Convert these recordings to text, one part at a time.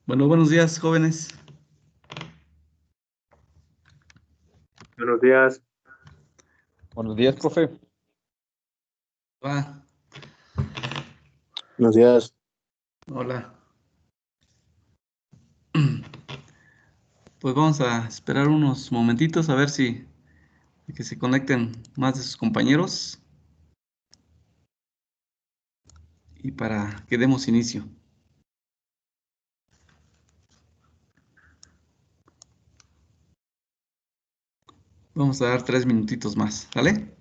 Bueno, buenos días, jóvenes. Buenos días. Buenos días, profe. Va. Buenos días. Hola. Pues vamos a esperar unos momentitos a ver si que se conecten más de sus compañeros y para que demos inicio. Vamos a dar 3 minutitos más, ¿vale?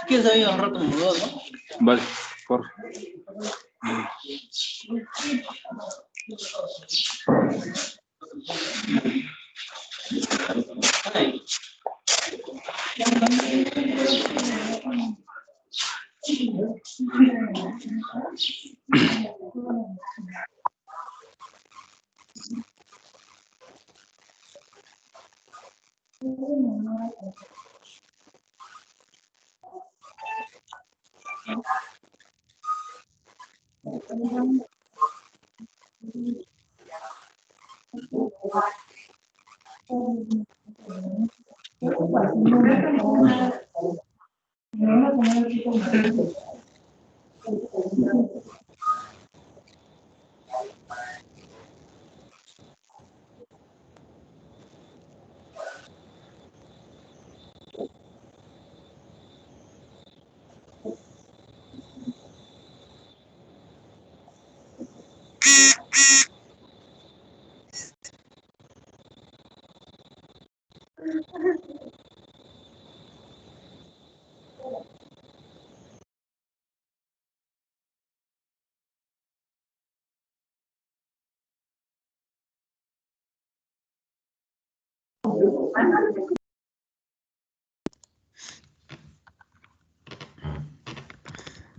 ¿Quieres ahí un rato como dos, no? Vale, por Ahí.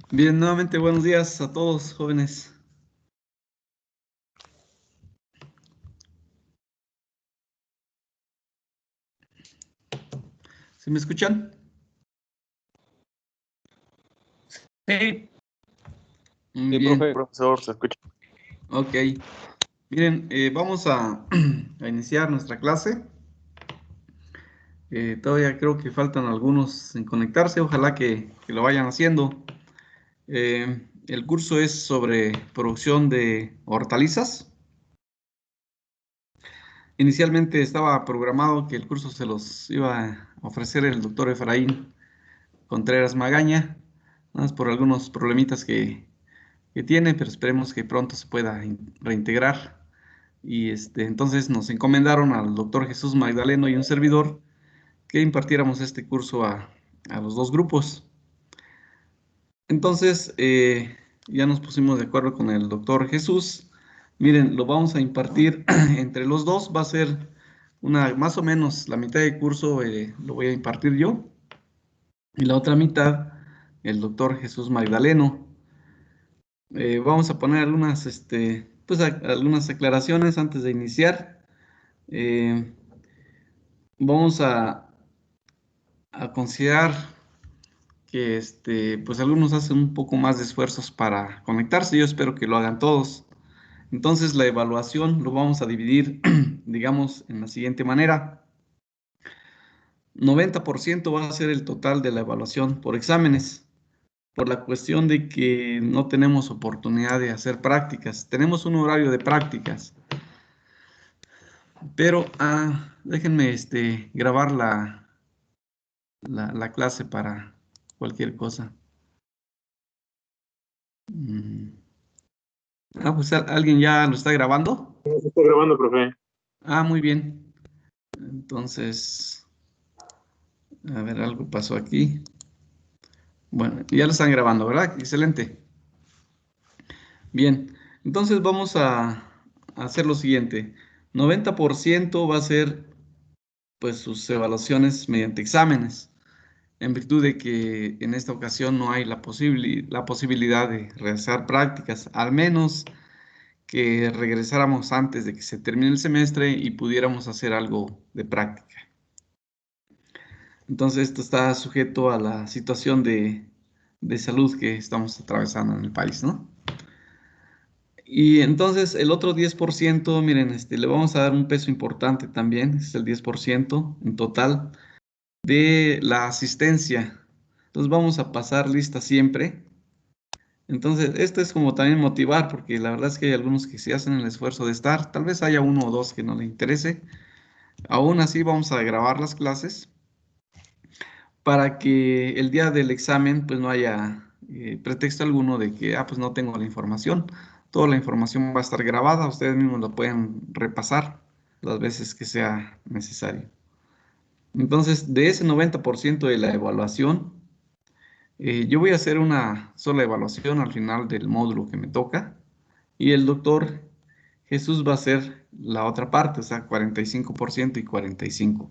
Bien, nuevamente buenos días a todos, jóvenes. ¿Sí me escuchan? Sí. sí, Bien. profe. Profesor, ¿se escucha? Ok. Miren, vamos a iniciar nuestra clase. Todavía creo que faltan algunos en conectarse, ojalá que lo vayan haciendo. El curso es sobre producción de hortalizas. Inicialmente estaba programado que el curso se los iba a ofrecer el doctor Efraín Contreras Magaña, nada más por algunos problemitas que tiene, pero esperemos que pronto se pueda reintegrar. Y entonces nos encomendaron al doctor Jesús Magdaleno y un servidor que impartiéramos este curso a los dos grupos. Entonces, ya nos pusimos de acuerdo con el doctor Jesús. Miren, lo vamos a impartir entre los dos. Va a ser más o menos la mitad del curso lo voy a impartir yo. Y la otra mitad, el doctor Jesús Magdaleno. Vamos a poner algunas aclaraciones antes de iniciar. Vamos a considerar que pues algunos hacen un poco más de esfuerzos para conectarse. Yo espero que lo hagan todos. Entonces la evaluación lo vamos a dividir, digamos, en la siguiente manera. 90% va a ser el total de la evaluación por exámenes, por la cuestión de que no tenemos oportunidad de hacer prácticas. Tenemos un horario de prácticas, pero déjenme grabar la clase para cualquier cosa. Pues ¿alguien ya lo está grabando? Sí, estoy grabando, profe. Muy bien. Entonces, a ver, algo pasó aquí. Bueno, ya lo están grabando, ¿verdad? Excelente. Bien, entonces vamos a hacer lo siguiente. 90% va a ser, pues, sus evaluaciones mediante exámenes, en virtud de que en esta ocasión no hay la posibilidad de realizar prácticas, al menos que regresáramos antes de que se termine el semestre y pudiéramos hacer algo de práctica. Entonces, esto está sujeto a la situación de salud que estamos atravesando en el país, ¿no? Y entonces el otro 10%, miren, le vamos a dar un peso importante también, es el 10% en total de la asistencia. Entonces vamos a pasar lista siempre. Entonces, esto es como también motivar, porque la verdad es que hay algunos que sí hacen el esfuerzo de estar, tal vez haya uno o dos que no le interese. Aún así vamos a grabar las clases para que el día del examen pues no haya pretexto alguno de que, pues no tengo la información. Toda la información va a estar grabada, ustedes mismos la pueden repasar las veces que sea necesario. Entonces, de ese 90% de la evaluación, yo voy a hacer una sola evaluación al final del módulo que me toca y el doctor Jesús va a hacer la otra parte, o sea, 45% y 45%.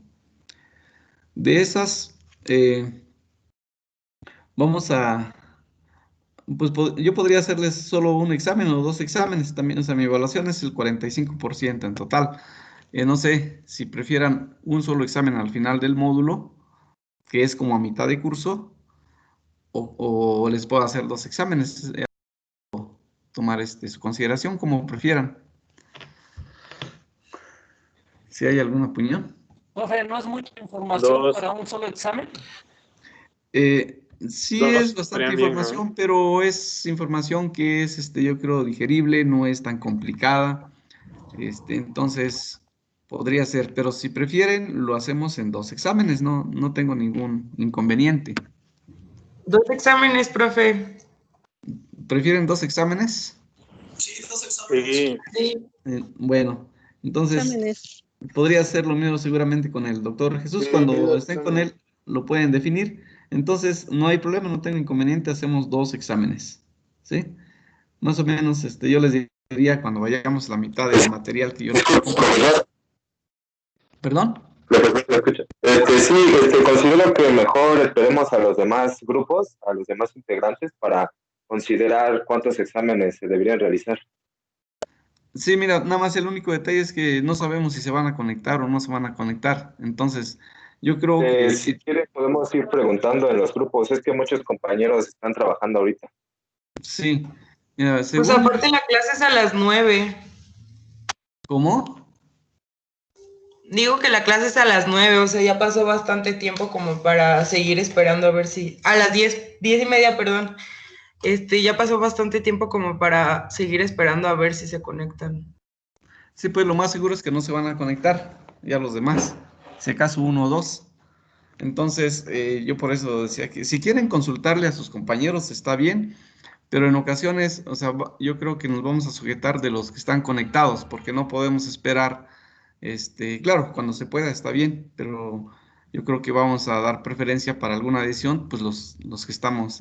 De esas, vamos pues yo podría hacerles solo un examen o dos exámenes también, o sea, mi evaluación es el 45% en total. No sé si prefieran un solo examen al final del módulo, que es como a mitad de curso, o les puedo hacer dos exámenes, tomar su consideración como prefieran. Si hay alguna opinión. Profe, ¿no es mucha información Dos. para un solo examen? Sí, Dos es bastante estarían bien, información, ¿no? pero es información que es, yo creo, digerible, no es tan complicada. Entonces, podría ser, pero si prefieren, lo hacemos en dos exámenes, no tengo ningún inconveniente. Dos exámenes, profe. ¿Prefieren dos exámenes? Sí, dos exámenes. Sí. Sí. Bueno, entonces Exámenes. podría ser lo mismo seguramente con el doctor Jesús. Sí, Cuando dos estén con él, lo pueden definir. Entonces, no hay problema, no tengo inconveniente, hacemos dos exámenes. ¿Sí? Más o menos, yo les diría cuando vayamos a la mitad del material que yo les comparto. ¿Perdón? Lo escucho. Sí, considero que mejor esperemos a los demás grupos, a los demás integrantes, para considerar cuántos exámenes se deberían realizar. Sí, mira, nada más el único detalle es que no sabemos si se van a conectar o no se van a conectar. Entonces, yo creo que Si quieren, podemos ir preguntando en los grupos. Es que muchos compañeros están trabajando ahorita. sí. Mira, Pues según aparte la clase es a las 9. ¿Cómo? Digo que la clase es a las 9, o sea, ya pasó bastante tiempo como para seguir esperando a ver si... A las 10:30, perdón. Ya pasó bastante tiempo como para seguir esperando a ver si se conectan. Sí, pues lo más seguro es que no se van a conectar, ya los demás, si acaso uno o dos. Entonces, yo por eso decía que si quieren consultarle a sus compañeros está bien, pero en ocasiones, o sea, yo creo que nos vamos a sujetar de los que están conectados, porque no podemos esperar, claro, cuando se pueda está bien, pero yo creo que vamos a dar preferencia para alguna edición, pues los que estamos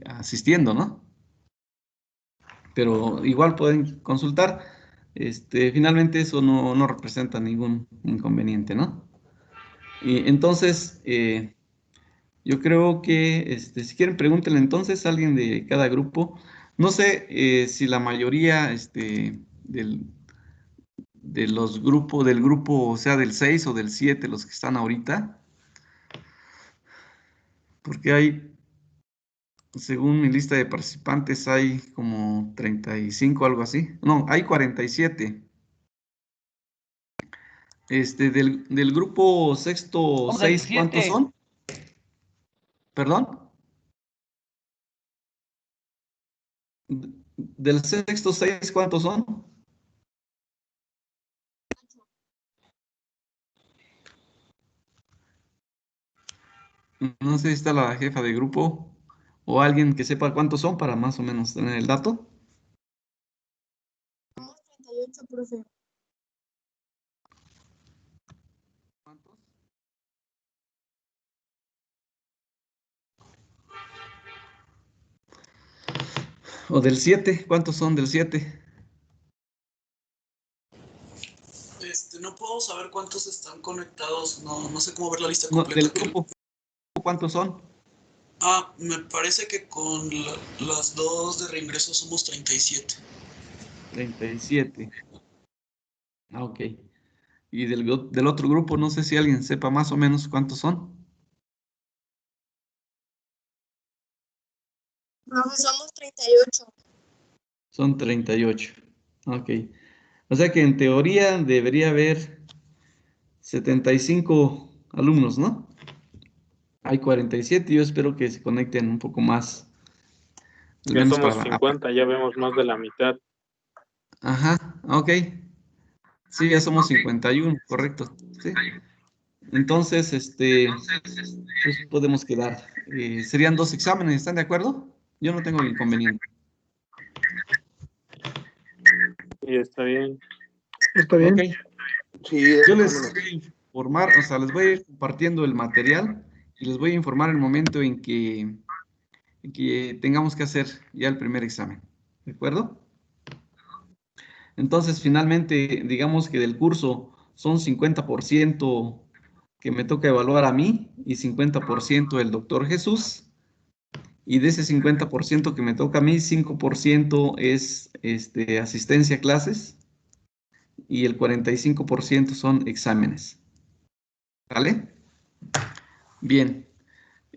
asistiendo, ¿no? Pero igual pueden consultar. Finalmente eso no representa ningún inconveniente, ¿no? Y entonces, yo creo que, si quieren, pregúntenle entonces a alguien de cada grupo. No sé si la mayoría de los grupos, del grupo, o sea, del 6 o del 7 los que están ahorita, porque hay, según mi lista de participantes, hay como 35, algo así. No, hay 47. Del grupo sexto Oh, del 6, ¿cuántos 7. son? ¿Perdón? Del sexto 6, ¿cuántos son? No sé si está la jefa de grupo o alguien que sepa cuántos son para más o menos tener el dato. 38, profe. O del 7, ¿cuántos son del 7? No puedo saber cuántos están conectados, no sé cómo ver la lista No, completa. del grupo, ¿cuántos son? Me parece que con las dos de reingreso somos 37. 37. Ah, ok. Y del otro grupo, no sé si alguien sepa más o menos cuántos son. Profe, somos 38. Son 38. Ok. O sea que en teoría debería haber 75 alumnos, ¿no? Hay 47 y yo espero que se conecten un poco más, al Ya menos para somos 50, ya vemos más de la mitad. Ajá, ok. Sí, ya somos 51, correcto. Sí. Entonces, pues podemos quedar. Serían 2 exámenes, ¿están de acuerdo? Yo no tengo inconveniente. Y está bien. Está bien. Ok. Sí, Yo les voy a informar, o sea, les voy a ir compartiendo el material y les voy a informar el momento en que tengamos que hacer ya el primer examen. ¿De acuerdo? Entonces, finalmente, digamos que del curso son 50% que me toca evaluar a mí y 50% el doctor Jesús. Y de ese 50% que me toca a mí, 5% es asistencia a clases y el 45% son exámenes. ¿Vale? Bien.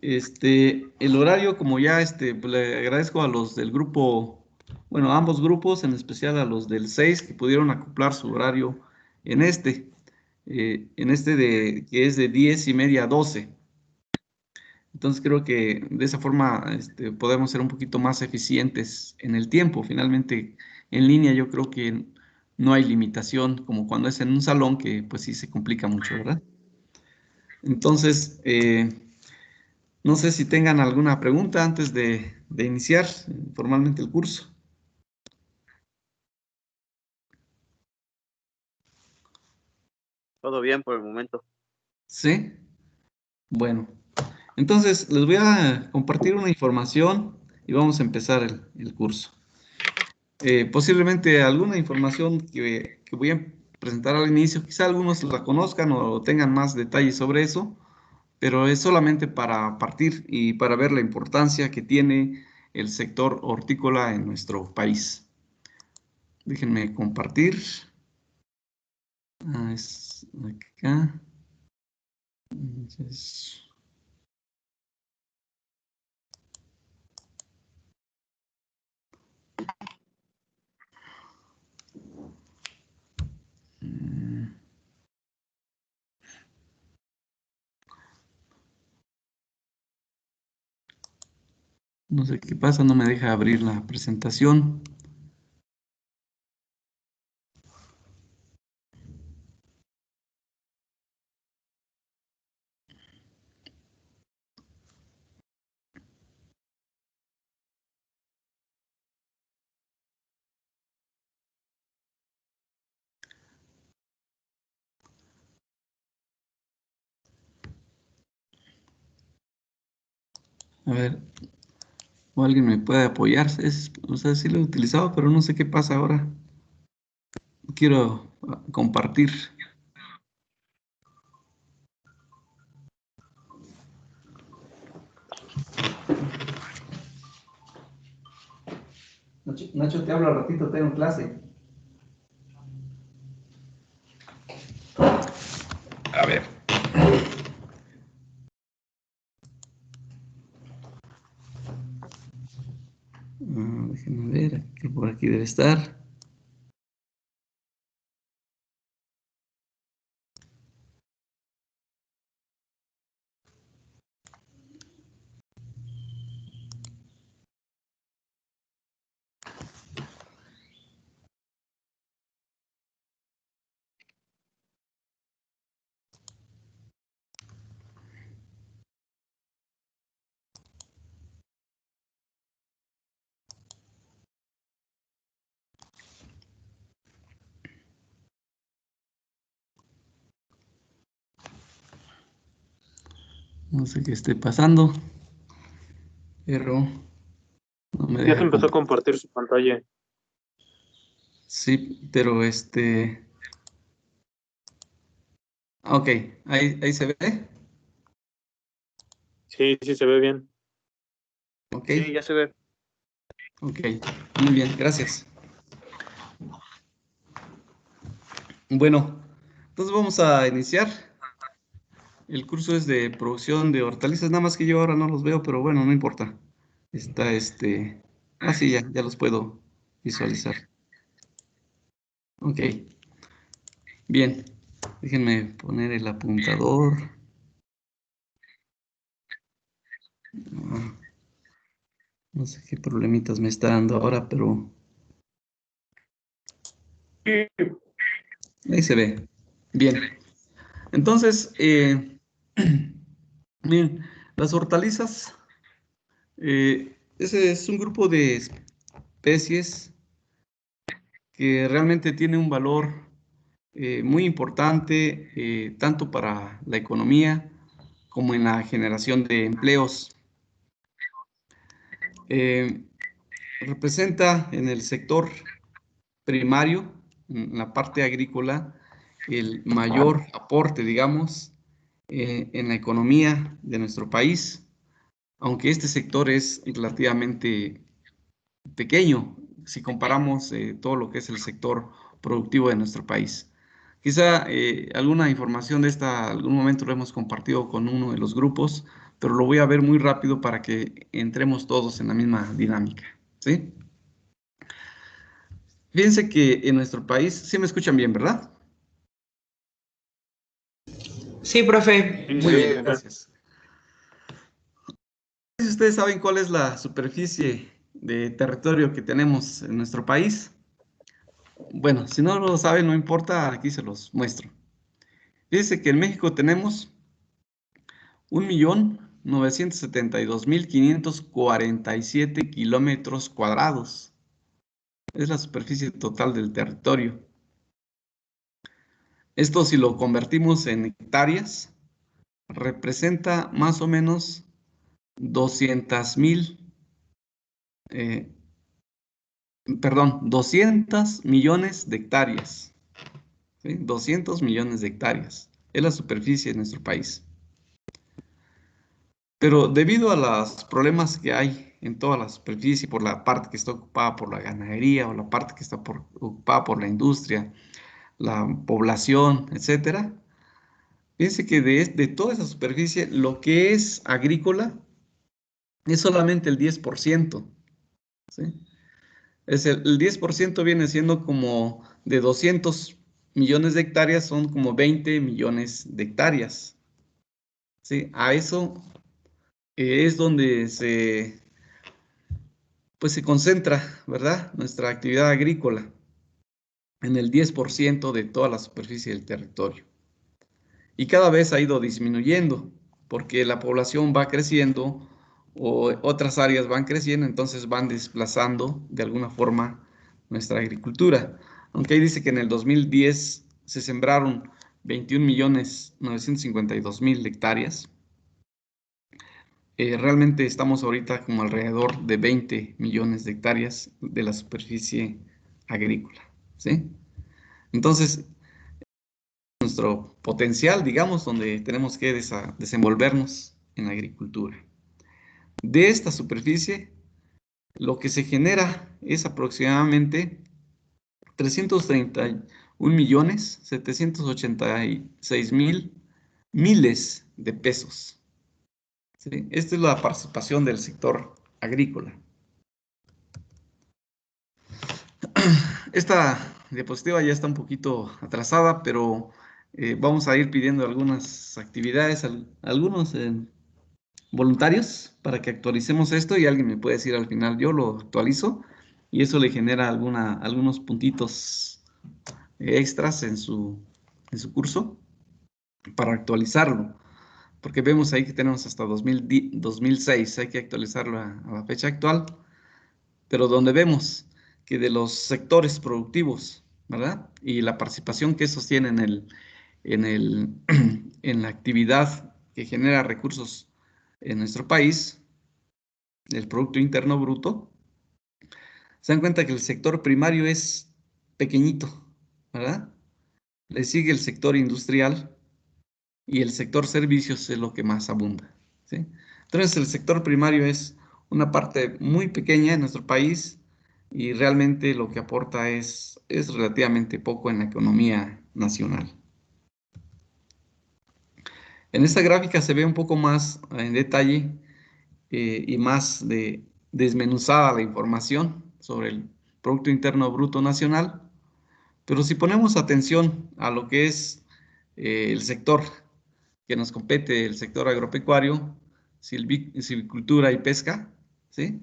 El horario, como ya pues, le agradezco a los del grupo, bueno, a ambos grupos, en especial a los del 6 que pudieron acoplar su horario en que es de 10:30 a 12. Entonces creo que de esa forma podemos ser un poquito más eficientes en el tiempo. Finalmente, en línea yo creo que no hay limitación como cuando es en un salón que pues sí se complica mucho, ¿verdad? Entonces, no sé si tengan alguna pregunta antes de iniciar formalmente el curso. Todo bien por el momento. ¿Sí? Bueno, entonces les voy a compartir una información y vamos a empezar el curso. Posiblemente alguna información que voy a presentar al inicio, quizá algunos la conozcan o tengan más detalles sobre eso, pero es solamente para partir y para ver la importancia que tiene el sector hortícola en nuestro país. Déjenme compartir. Es acá. Entonces, mm, no sé qué pasa, no me deja abrir la presentación. A ver, O alguien me puede apoyar. O sea, sí lo he utilizado, pero no sé qué pasa ahora. Quiero compartir. Nacho, te hablo al ratito, tengo clase. A ver. Déjenme ver, que por aquí debe estar. No sé qué esté pasando, pero no me Ya deja se empezó a compartir. compartir su pantalla. Sí, pero ok, ahí se ve. Sí, sí se ve bien. Ok, Sí, ya se ve. ok, muy bien, gracias. Bueno, entonces vamos a iniciar. El curso es de producción de hortalizas, nada más que yo ahora no los veo, pero bueno, no importa. Está Ah, sí, ya los puedo visualizar. Ok, bien. Déjenme poner el apuntador. Ah, no sé qué problemitas me está dando ahora, pero ahí se ve. Bien. Entonces, bien, las hortalizas, ese es un grupo de especies que realmente tiene un valor muy importante, tanto para la economía como en la generación de empleos. Eh, Representa en el sector primario, en la parte agrícola, el mayor aporte, digamos, en la economía de nuestro país, aunque este sector es relativamente pequeño si comparamos todo lo que es el sector productivo de nuestro país. Quizá alguna información de esta, algún momento lo hemos compartido con uno de los grupos, pero lo voy a ver muy rápido para que entremos todos en la misma dinámica, ¿sí? Fíjense que en nuestro país, sí me escuchan bien, ¿verdad? Sí, profe. Sí, Muy se bien, ve. gracias. Si ustedes saben cuál es la superficie de territorio que tenemos en nuestro país, bueno, si no lo saben, no importa, aquí se los muestro. Fíjense que en México tenemos 1.972.547 kilómetros cuadrados. Es la superficie total del territorio. Esto, si lo convertimos en hectáreas, representa más o menos 200 millones de hectáreas. ¿Sí? 200 millones de hectáreas. Es la superficie de nuestro país. Pero debido a los problemas que hay en toda la superficie, por la parte que está ocupada por la ganadería o la parte que está ocupada por la industria, la población, etcétera, fíjense que de toda esa superficie, lo que es agrícola es solamente el 10%, ¿sí? El 10% viene siendo como de 200 millones de hectáreas, son como 20 millones de hectáreas, ¿sí? A eso es donde pues se concentra, ¿verdad? Nuestra actividad agrícola en el 10% de toda la superficie del territorio. Y cada vez ha ido disminuyendo porque la población va creciendo o otras áreas van creciendo, entonces van desplazando de alguna forma nuestra agricultura. Aunque ahí dice que en el 2010 se sembraron 21.952.000 hectáreas. realmente estamos ahorita como alrededor de 20 millones de hectáreas de la superficie agrícola, ¿sí? Entonces, nuestro potencial, digamos, donde tenemos que desenvolvernos en la agricultura. De esta superficie, lo que se genera es aproximadamente 331.786.000 miles de pesos, ¿sí? Esta es la participación del sector agrícola. Esta diapositiva ya está un poquito atrasada, pero vamos a ir pidiendo algunas actividades, algunos voluntarios para que actualicemos esto y alguien me puede decir al final, yo lo actualizo y eso le genera algunos puntitos extras en su curso para actualizarlo. Porque vemos ahí que tenemos hasta 2006, hay que actualizarlo a la fecha actual, pero donde vemos que de los sectores productivos, ¿verdad? Y la participación que esos tienen en la actividad que genera recursos en nuestro país, el Producto Interno Bruto, se dan cuenta que el sector primario es pequeñito, ¿verdad? Le sigue el sector industrial y el sector servicios es lo que más abunda, ¿sí? Entonces el sector primario es una parte muy pequeña en nuestro país y realmente lo que aporta es relativamente poco en la economía nacional. En esta gráfica se ve un poco más en detalle y más desmenuzada la información sobre el Producto Interno Bruto Nacional, pero si ponemos atención a lo que es el sector que nos compete, el sector agropecuario, silvicultura y pesca, ¿sí?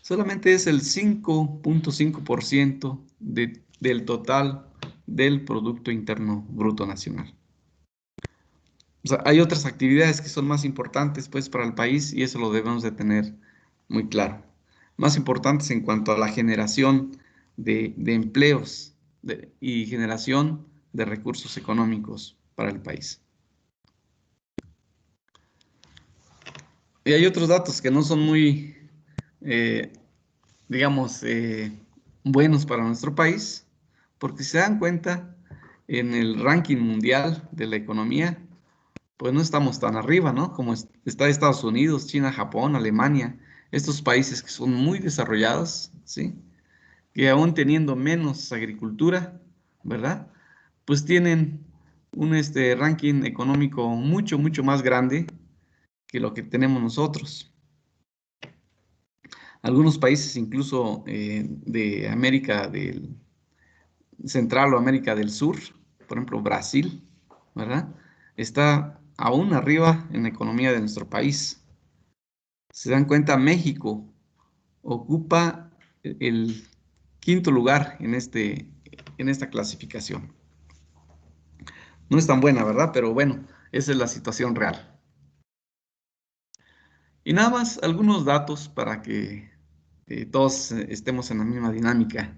Solamente es el 5.5% del total del Producto Interno Bruto Nacional. O sea, hay otras actividades que son más importantes pues para el país y eso lo debemos de tener muy claro. Más importantes en cuanto a la generación de empleos y generación de recursos económicos para el país. Y hay otros datos que no son muy, digamos, buenos para nuestro país, porque si se dan cuenta, en el ranking mundial de la economía, pues no estamos tan arriba, ¿no? Como está Estados Unidos, China, Japón, Alemania, estos países que son muy desarrollados, ¿sí? Que aún teniendo menos agricultura, ¿verdad? Pues tienen un ranking económico mucho, mucho más grande que lo que tenemos nosotros. Algunos países incluso de América del Central o América del Sur, por ejemplo Brasil, ¿verdad? Está aún arriba en la economía de nuestro país. Se dan cuenta, México ocupa el quinto lugar en esta clasificación. No es tan buena, ¿verdad? Pero bueno, esa es la situación real. Y nada más algunos datos para que todos estemos en la misma dinámica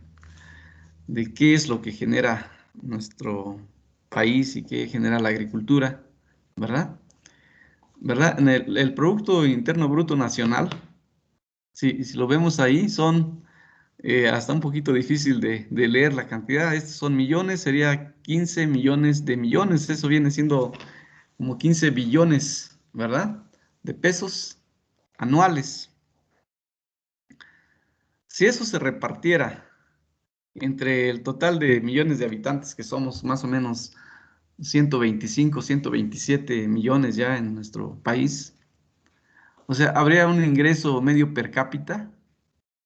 de qué es lo que genera nuestro país y qué genera la agricultura, ¿verdad? ¿Verdad? En el Producto Interno Bruto Nacional, si lo vemos ahí, son hasta un poquito difícil de leer la cantidad. Estos son millones, sería 15 millones de millones. Eso viene siendo como 15 billones, ¿verdad? De pesos anuales. Si eso se repartiera entre el total de millones de habitantes que somos, más o menos 125, 127 millones ya en nuestro país, o sea, habría un ingreso medio per cápita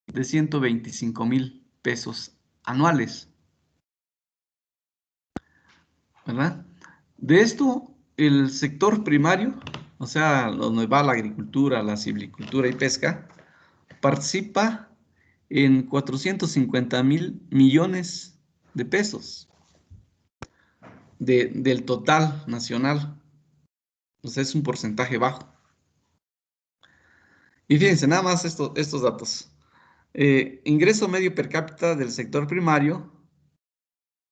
de 125,000 pesos anuales, ¿verdad? De esto, el sector primario, o sea, donde va la agricultura, la silvicultura y pesca, participa en 450,000 millones de pesos del total nacional. O sea, es un porcentaje bajo. Y fíjense, nada más estos datos. Ingreso medio per cápita del sector primario,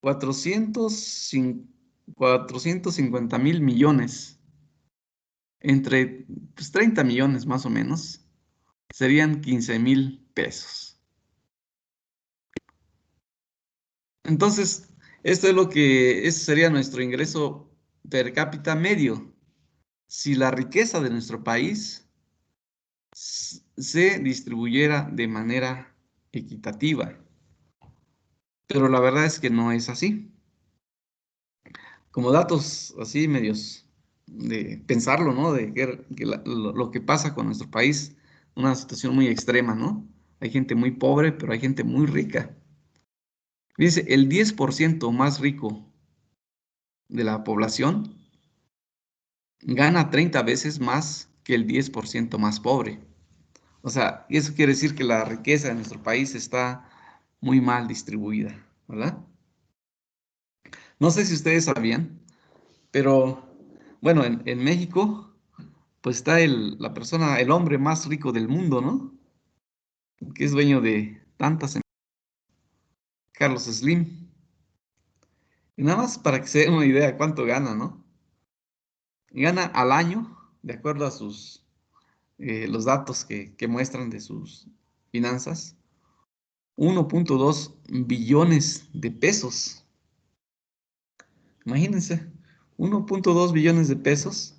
450,000 millones entre pues, 30 millones más o menos, serían 15,000 pesos. Entonces, esto es ese sería nuestro ingreso per cápita medio. Si la riqueza de nuestro país se distribuyera de manera equitativa. Pero la verdad es que no es así. Como datos así medios de pensarlo, ¿no? De que lo que pasa con nuestro país, una situación muy extrema, ¿no? Hay gente muy pobre, pero hay gente muy rica. Dice, el 10% más rico de la población gana 30 veces más que el 10% más pobre. O sea, y eso quiere decir que la riqueza de nuestro país está muy mal distribuida, ¿verdad? No sé si ustedes sabían, pero bueno, en México, pues está el hombre más rico del mundo, ¿no? Que es dueño de tantas empresas, Carlos Slim. Y nada más para que se den una idea de cuánto gana, ¿no? Gana al año, de acuerdo a los datos que muestran de sus finanzas, 1.2 billones de pesos. Imagínense, 1.2 billones de pesos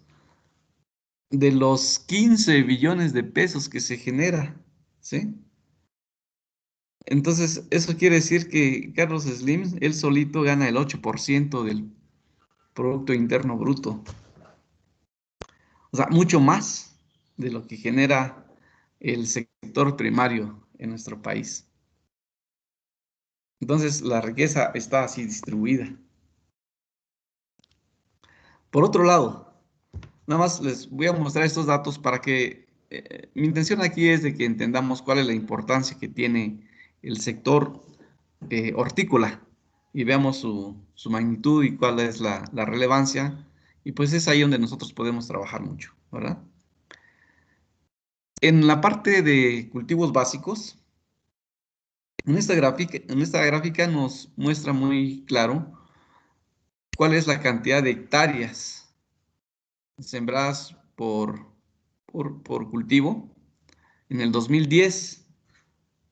de los 15 billones de pesos que se genera, ¿sí? Entonces, eso quiere decir que Carlos Slim, él solito gana el 8% del Producto Interno Bruto. O sea, mucho más de lo que genera el sector primario en nuestro país. Entonces, la riqueza está así distribuida. Por otro lado, nada más les voy a mostrar estos datos para que mi intención aquí es de que entendamos cuál es la importancia que tiene el sector hortícola y veamos su magnitud y cuál es la relevancia. Y pues es ahí donde nosotros podemos trabajar mucho, ¿verdad? En la parte de cultivos básicos, en esta gráfica nos muestra muy claro cuál es la cantidad de hectáreas sembradas por cultivo en el 2010.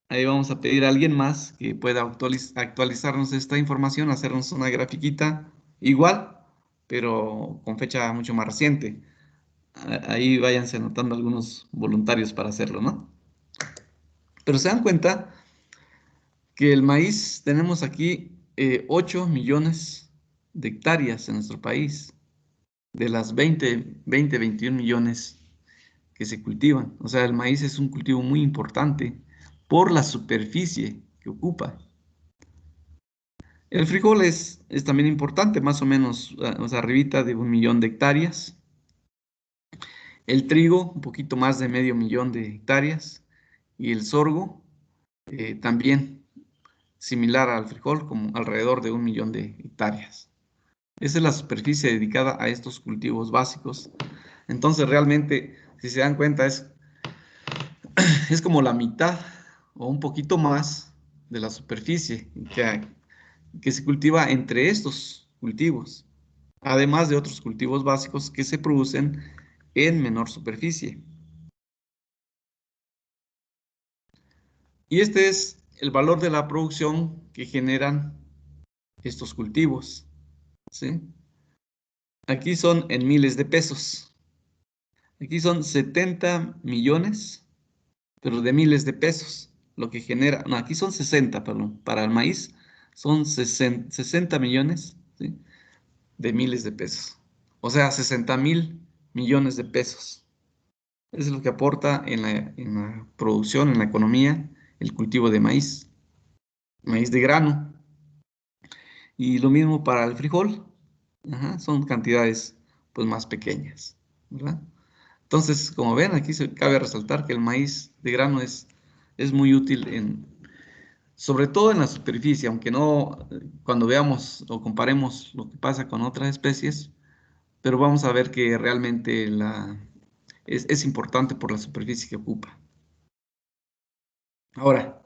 Ahí vamos a pedir a alguien más que pueda actualizarnos esta información, hacernos una grafiquita igual, pero con fecha mucho más reciente. Ahí váyanse anotando algunos voluntarios para hacerlo, ¿no? Pero se dan cuenta que el maíz, tenemos aquí 8 millones de hectáreas en nuestro país, de las 21 millones que se cultivan. O sea, el maíz es un cultivo muy importante por la superficie que ocupa. El frijol es también importante, más o menos, o sea, arribita de 1 millón de hectáreas. El trigo, un poquito más de 500,000 de hectáreas. Y el sorgo, también similar al frijol, como alrededor de 1 millón de hectáreas. Esa es la superficie dedicada a estos cultivos básicos. Entonces, realmente, si se dan cuenta, es como la mitad o un poquito más de la superficie que se cultiva entre estos cultivos, además de otros cultivos básicos que se producen en menor superficie. Y este es el valor de la producción que generan estos cultivos, ¿sí? Aquí son en miles de pesos. Aquí son 70 millones, pero de miles de pesos, lo que genera, no, aquí son 60, perdón, para el maíz son 60 millones, ¿sí?, de miles de pesos. O sea, 60,000 millones de pesos. Eso es lo que aporta en la producción, en la economía, el cultivo de maíz de grano. Y lo mismo para el frijol. Ajá, son cantidades pues más pequeñas, ¿verdad? Entonces, como ven, aquí cabe resaltar que el maíz de grano es muy útil sobre todo en la superficie, aunque no cuando veamos o comparemos lo que pasa con otras especies, pero vamos a ver que realmente es importante por la superficie que ocupa. Ahora,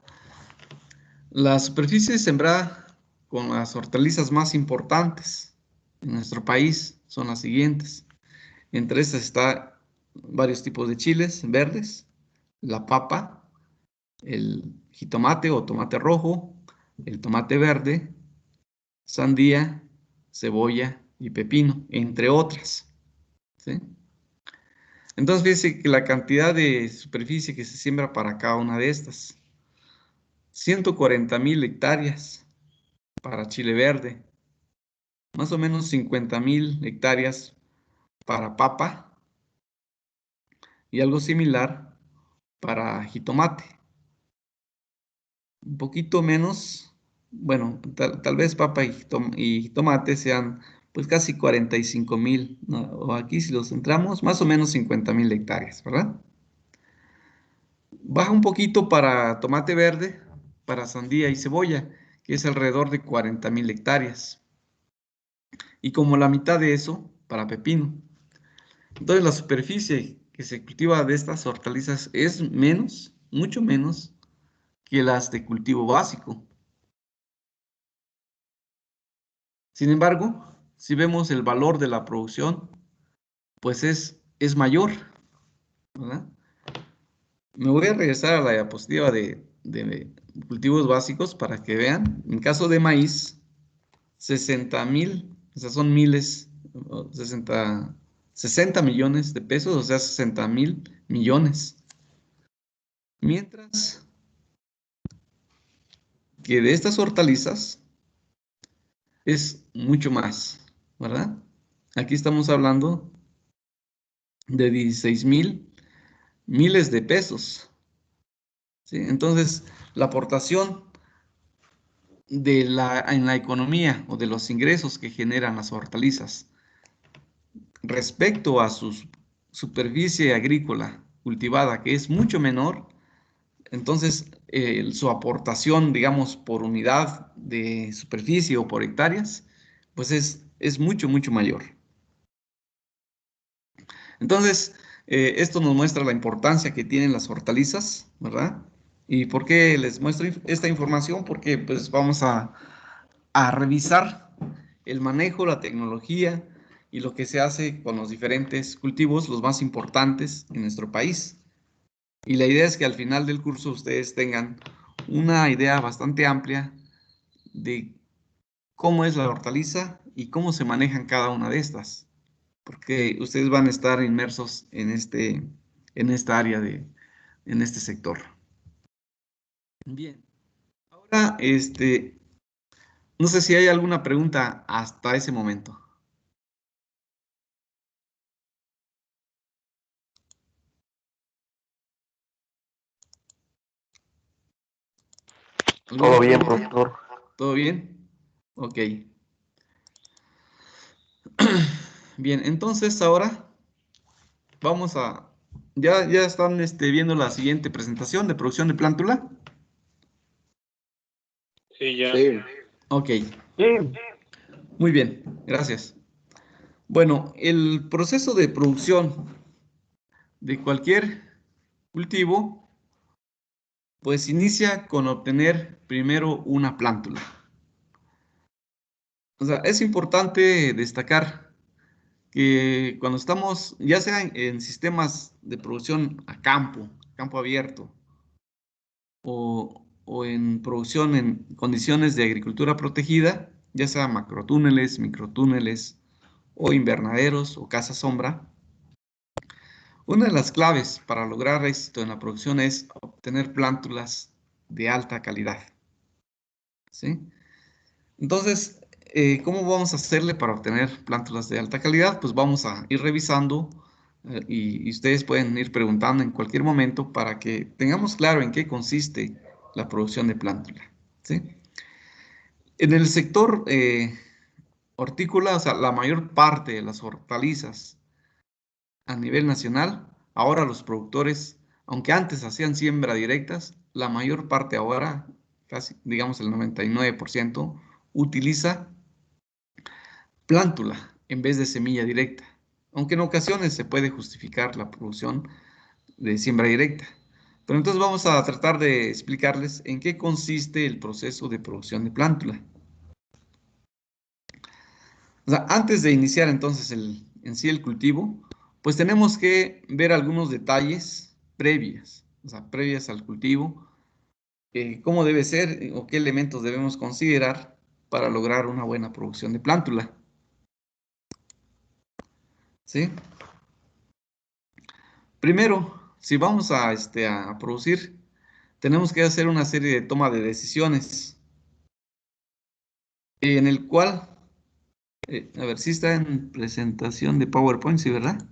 la superficie sembrada con las hortalizas más importantes en nuestro país son las siguientes. Entre estas está varios tipos de chiles verdes, la papa, el jitomate o tomate rojo, el tomate verde, sandía, cebolla y pepino, entre otras. ¿Sí? Entonces, fíjense que la cantidad de superficie que se siembra para cada una de estas, 140,000 hectáreas para chile verde, más o menos 50,000 hectáreas para papa y algo similar para jitomate. Un poquito menos, bueno, tal vez papa y jitomate sean pues casi 45,000, ¿no? O aquí si los centramos, más o menos 50,000 hectáreas, ¿verdad? Baja un poquito para tomate verde, para sandía y cebolla, que es alrededor de 40,000 hectáreas. Y como la mitad de eso, para pepino. Entonces la superficie que se cultiva de estas hortalizas es menos, mucho menos, que las de cultivo básico. Sin embargo, si vemos el valor de la producción, pues es mayor, ¿verdad? Me voy a regresar a la diapositiva de cultivos básicos para que vean. En caso de maíz, 60,000, o sea, son miles, 60 millones de pesos, o sea, 60,000 millones. Mientras que de estas hortalizas es mucho más, ¿verdad? Aquí estamos hablando de 16,000 miles de pesos. ¿Sí? Entonces, la aportación en la economía o de los ingresos que generan las hortalizas respecto a su superficie agrícola cultivada, que es mucho menor, entonces su aportación, digamos, por unidad de superficie o por hectáreas, pues es mucho, mucho mayor. Entonces, esto nos muestra la importancia que tienen las hortalizas, ¿verdad? ¿Y por qué les muestro esta información? Porque pues vamos a revisar el manejo, la tecnología y lo que se hace con los diferentes cultivos, los más importantes en nuestro país. Y la idea es que al final del curso ustedes tengan una idea bastante amplia de cómo es la hortaliza y cómo se manejan cada una de estas, porque ustedes van a estar inmersos en esta área en este sector. Bien, ahora, no sé si hay alguna pregunta hasta ese momento. Todo bien, pregunta? profesor. ¿Todo bien? Ok. Bien, entonces ahora vamos a... ¿Ya están viendo la siguiente presentación de producción de plántula? Sí, ya. Sí. Ok, Sí. muy bien, gracias. Bueno, el proceso de producción de cualquier cultivo, pues inicia con obtener primero una plántula. O sea, es importante destacar que cuando estamos, ya sea en sistemas de producción a campo abierto, o en producción en condiciones de agricultura protegida, ya sea macrotúneles, microtúneles, o invernaderos o casa sombra, una de las claves para lograr éxito en la producción es obtener plántulas de alta calidad. ¿Sí? Entonces, ¿cómo vamos a hacerle para obtener plántulas de alta calidad? Pues vamos a ir revisando y ustedes pueden ir preguntando en cualquier momento para que tengamos claro en qué consiste la producción de plántula. ¿Sí? En el sector hortícola, o sea, la mayor parte de las hortalizas a nivel nacional, ahora los productores, aunque antes hacían siembra directas, la mayor parte ahora, casi digamos el 99%, utiliza plántula en vez de semilla directa, aunque en ocasiones se puede justificar la producción de siembra directa. Pero entonces vamos a tratar de explicarles en qué consiste el proceso de producción de plántula. O sea, antes de iniciar entonces en sí el cultivo, pues tenemos que ver algunos detalles previas, o sea, previas al cultivo, cómo debe ser o qué elementos debemos considerar para lograr una buena producción de plántula. ¿Sí? Primero, si vamos a producir, tenemos que hacer una serie de toma de decisiones, en el cual, a ver si está en presentación de PowerPoint, ¿sí, verdad?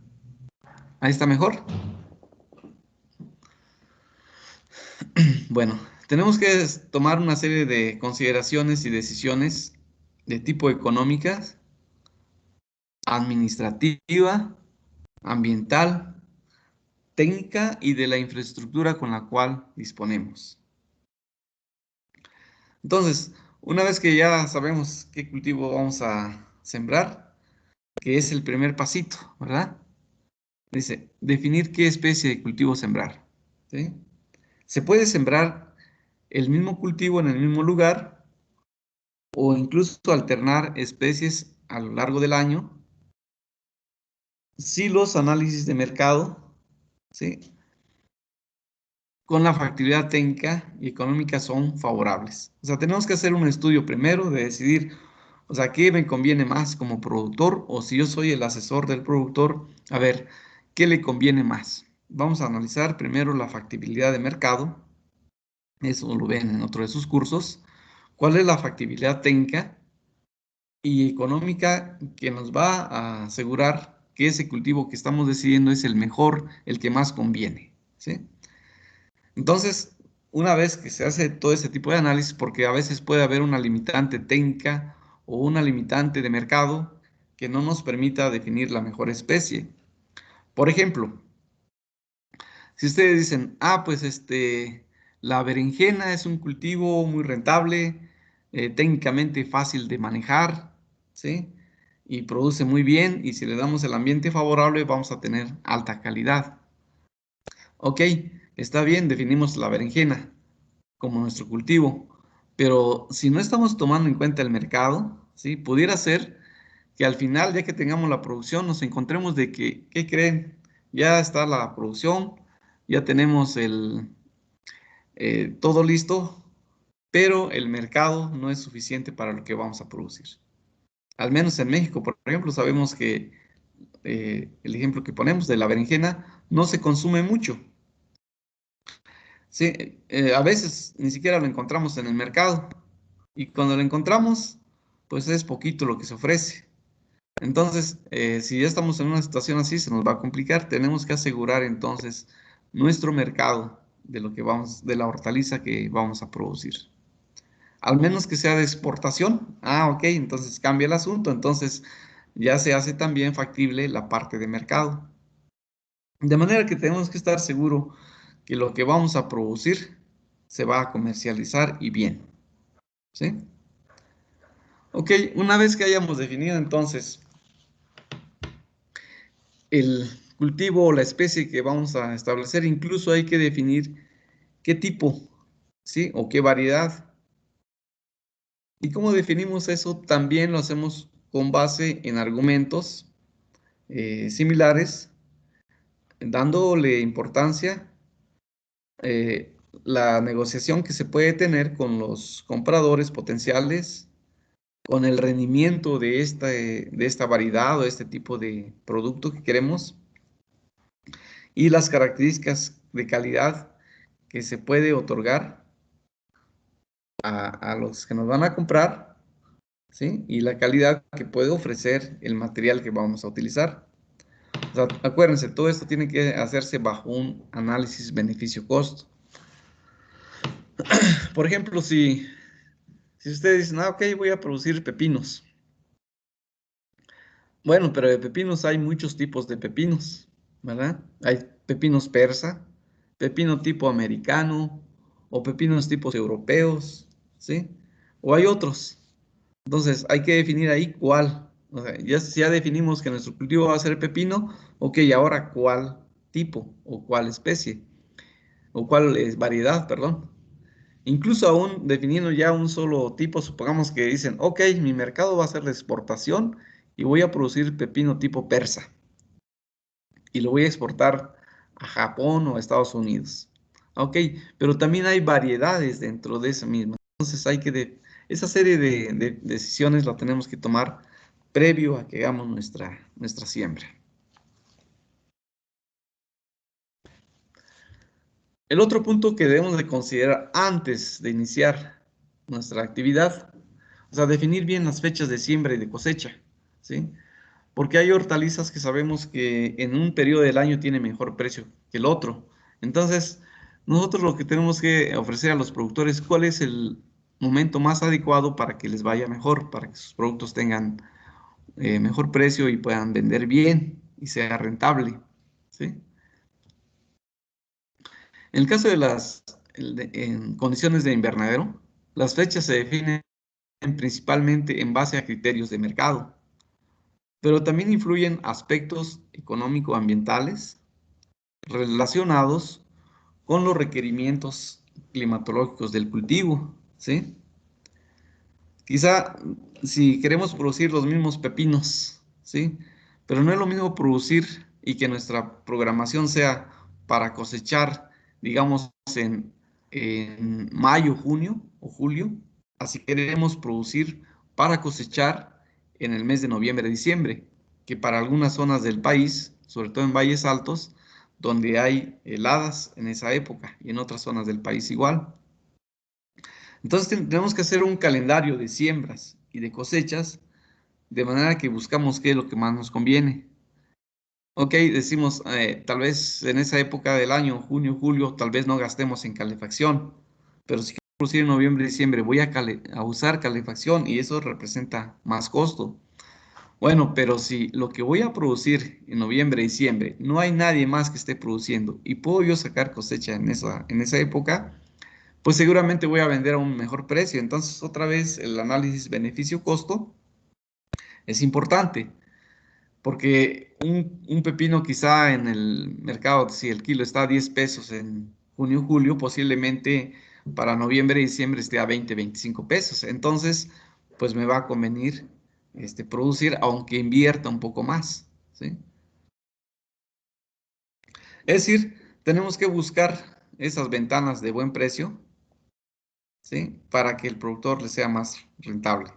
Ahí está mejor. Bueno, tenemos que tomar una serie de consideraciones y decisiones de tipo económicas, administrativa, ambiental, técnica y de la infraestructura con la cual disponemos. Entonces, una vez que ya sabemos qué cultivo vamos a sembrar, que es el primer pasito, ¿verdad? Dice, definir qué especie de cultivo sembrar. ¿Sí? Se puede sembrar el mismo cultivo en el mismo lugar o incluso alternar especies a lo largo del año si los análisis de mercado, ¿sí?, con la factibilidad técnica y económica son favorables. O sea, tenemos que hacer un estudio primero de decidir, o sea, qué me conviene más como productor o si yo soy el asesor del productor, a ver, ¿qué le conviene más? Vamos a analizar primero la factibilidad de mercado, eso lo ven en otro de sus cursos, cuál es la factibilidad técnica y económica que nos va a asegurar que ese cultivo que estamos decidiendo es el mejor, el que más conviene, ¿sí? Entonces, una vez que se hace todo ese tipo de análisis, porque a veces puede haber una limitante técnica o una limitante de mercado que no nos permita definir la mejor especie. Por ejemplo, si ustedes dicen, pues la berenjena es un cultivo muy rentable, técnicamente fácil de manejar, ¿sí? Y produce muy bien, y si le damos el ambiente favorable vamos a tener alta calidad. Ok, está bien, definimos la berenjena como nuestro cultivo, pero si no estamos tomando en cuenta el mercado, ¿sí?, pudiera ser que al final, ya que tengamos la producción, nos encontremos de que, ¿qué creen? Ya está la producción, ya tenemos todo listo, pero el mercado no es suficiente para lo que vamos a producir. Al menos en México, por ejemplo, sabemos que el ejemplo que ponemos de la berenjena no se consume mucho. Sí, a veces ni siquiera lo encontramos en el mercado y cuando lo encontramos, pues es poquito lo que se ofrece. Entonces, si ya estamos en una situación así, se nos va a complicar. Tenemos que asegurar entonces nuestro mercado de lo que vamos, de la hortaliza que vamos a producir. Al menos que sea de exportación. Ok, entonces cambia el asunto. Entonces ya se hace también factible la parte de mercado. De manera que tenemos que estar seguros que lo que vamos a producir se va a comercializar y bien. ¿Sí? Ok, una vez que hayamos definido entonces el cultivo o la especie que vamos a establecer, incluso hay que definir qué tipo, ¿sí?, o qué variedad. ¿Y cómo definimos eso? También lo hacemos con base en argumentos similares, dándole importancia la negociación que se puede tener con los compradores potenciales, con el rendimiento de esta variedad o este tipo de producto que queremos y las características de calidad que se puede otorgar a los que nos van a comprar, ¿sí?, y la calidad que puede ofrecer el material que vamos a utilizar. O sea, acuérdense, todo esto tiene que hacerse bajo un análisis beneficio-costo. Por ejemplo, si ustedes dicen, ok, voy a producir pepinos. Bueno, pero de pepinos hay muchos tipos de pepinos, ¿verdad? Hay pepinos persa, pepino tipo americano, o pepinos tipos europeos, ¿sí? O hay otros. Entonces, hay que definir ahí cuál. O sea, ya definimos que nuestro cultivo va a ser pepino, ok, ahora cuál tipo, o cuál especie, o cuál variedad, perdón. Incluso aún definiendo ya un solo tipo, supongamos que dicen, ok, mi mercado va a ser la exportación y voy a producir pepino tipo persa. y lo voy a exportar a Japón o a Estados Unidos. Ok, pero también hay variedades dentro de esa misma. Entonces esa serie de decisiones la tenemos que tomar previo a que hagamos nuestra siembra. El otro punto que debemos de considerar antes de iniciar nuestra actividad, o sea, definir bien las fechas de siembra y de cosecha, ¿sí? Porque hay hortalizas que sabemos que en un periodo del año tiene mejor precio que el otro. Entonces, nosotros lo que tenemos que ofrecer a los productores, ¿cuál es el momento más adecuado para que les vaya mejor, para que sus productos tengan mejor precio y puedan vender bien y sea rentable, ¿sí? En el caso de en condiciones de invernadero, las fechas se definen principalmente en base a criterios de mercado, pero también influyen aspectos económico-ambientales relacionados con los requerimientos climatológicos del cultivo, ¿sí? Quizá si queremos producir los mismos pepinos, ¿sí? Pero no es lo mismo producir y que nuestra programación sea para cosechar, digamos, en mayo, junio o julio, así queremos producir para cosechar en el mes de noviembre, diciembre, que para algunas zonas del país, sobre todo en valles altos, donde hay heladas en esa época y en otras zonas del país igual. Entonces tenemos que hacer un calendario de siembras y de cosechas de manera que buscamos qué es lo que más nos conviene. Ok, decimos, tal vez en esa época del año, junio, julio, tal vez no gastemos en calefacción, pero si quiero producir en noviembre, diciembre, voy a usar calefacción y eso representa más costo. Bueno, pero si lo que voy a producir en noviembre, diciembre, no hay nadie más que esté produciendo y puedo yo sacar cosecha en esa época, pues seguramente voy a vender a un mejor precio. Entonces, otra vez, el análisis beneficio-costo es importante, porque un pepino quizá en el mercado, si el kilo está a 10 pesos en junio, julio, posiblemente para noviembre y diciembre esté a 20, 25 pesos. Entonces, pues me va a convenir producir, aunque invierta un poco más, ¿sí? Es decir, tenemos que buscar esas ventanas de buen precio, ¿sí? Para que el productor le sea más rentable.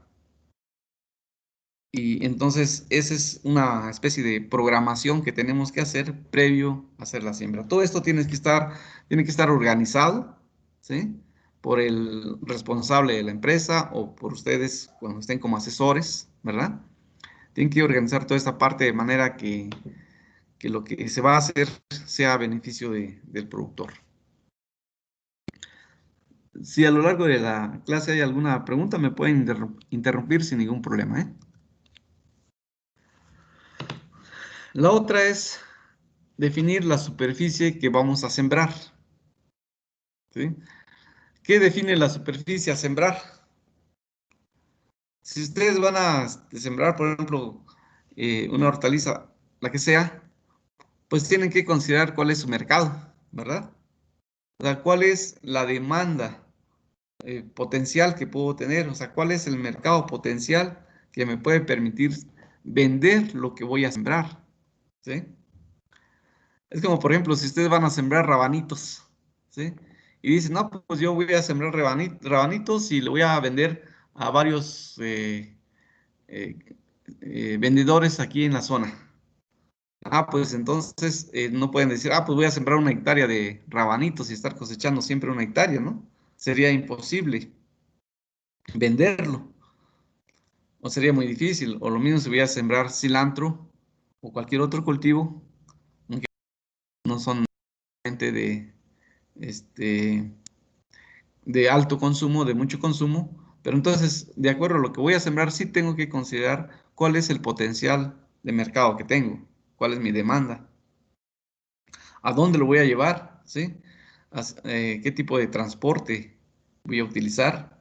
Y entonces esa es una especie de programación que tenemos que hacer previo a hacer la siembra. Todo esto tiene que estar organizado, ¿sí? Por el responsable de la empresa o por ustedes cuando estén como asesores, ¿verdad? Tienen que organizar toda esta parte de manera que lo que se va a hacer sea a beneficio del productor. Si a lo largo de la clase hay alguna pregunta, me pueden interrumpir sin ningún problema, ¿eh? La otra es definir la superficie que vamos a sembrar, ¿sí? ¿Qué define la superficie a sembrar? Si ustedes van a sembrar, por ejemplo, una hortaliza, la que sea, pues tienen que considerar cuál es su mercado, ¿verdad? O sea, cuál es la demanda potencial que puedo tener, o sea, cuál es el mercado potencial que me puede permitir vender lo que voy a sembrar, ¿sí? Es como, por ejemplo, si ustedes van a sembrar rabanitos, ¿sí? Y dicen, no, pues yo voy a sembrar rabanitos y le voy a vender a varios eh, vendedores aquí en la zona. Ah, pues entonces no pueden decir, ah, pues voy a sembrar 1 hectárea de rabanitos y estar cosechando siempre 1 hectárea, ¿no? Sería imposible venderlo, o sería muy difícil, o lo mismo si voy a sembrar cilantro o cualquier otro cultivo, aunque no son gente este, de alto consumo, de mucho consumo, pero entonces, de acuerdo a lo que voy a sembrar, sí tengo que considerar cuál es el potencial de mercado que tengo, cuál es mi demanda, a dónde lo voy a llevar, ¿sí? ¿Qué tipo de transporte voy a utilizar?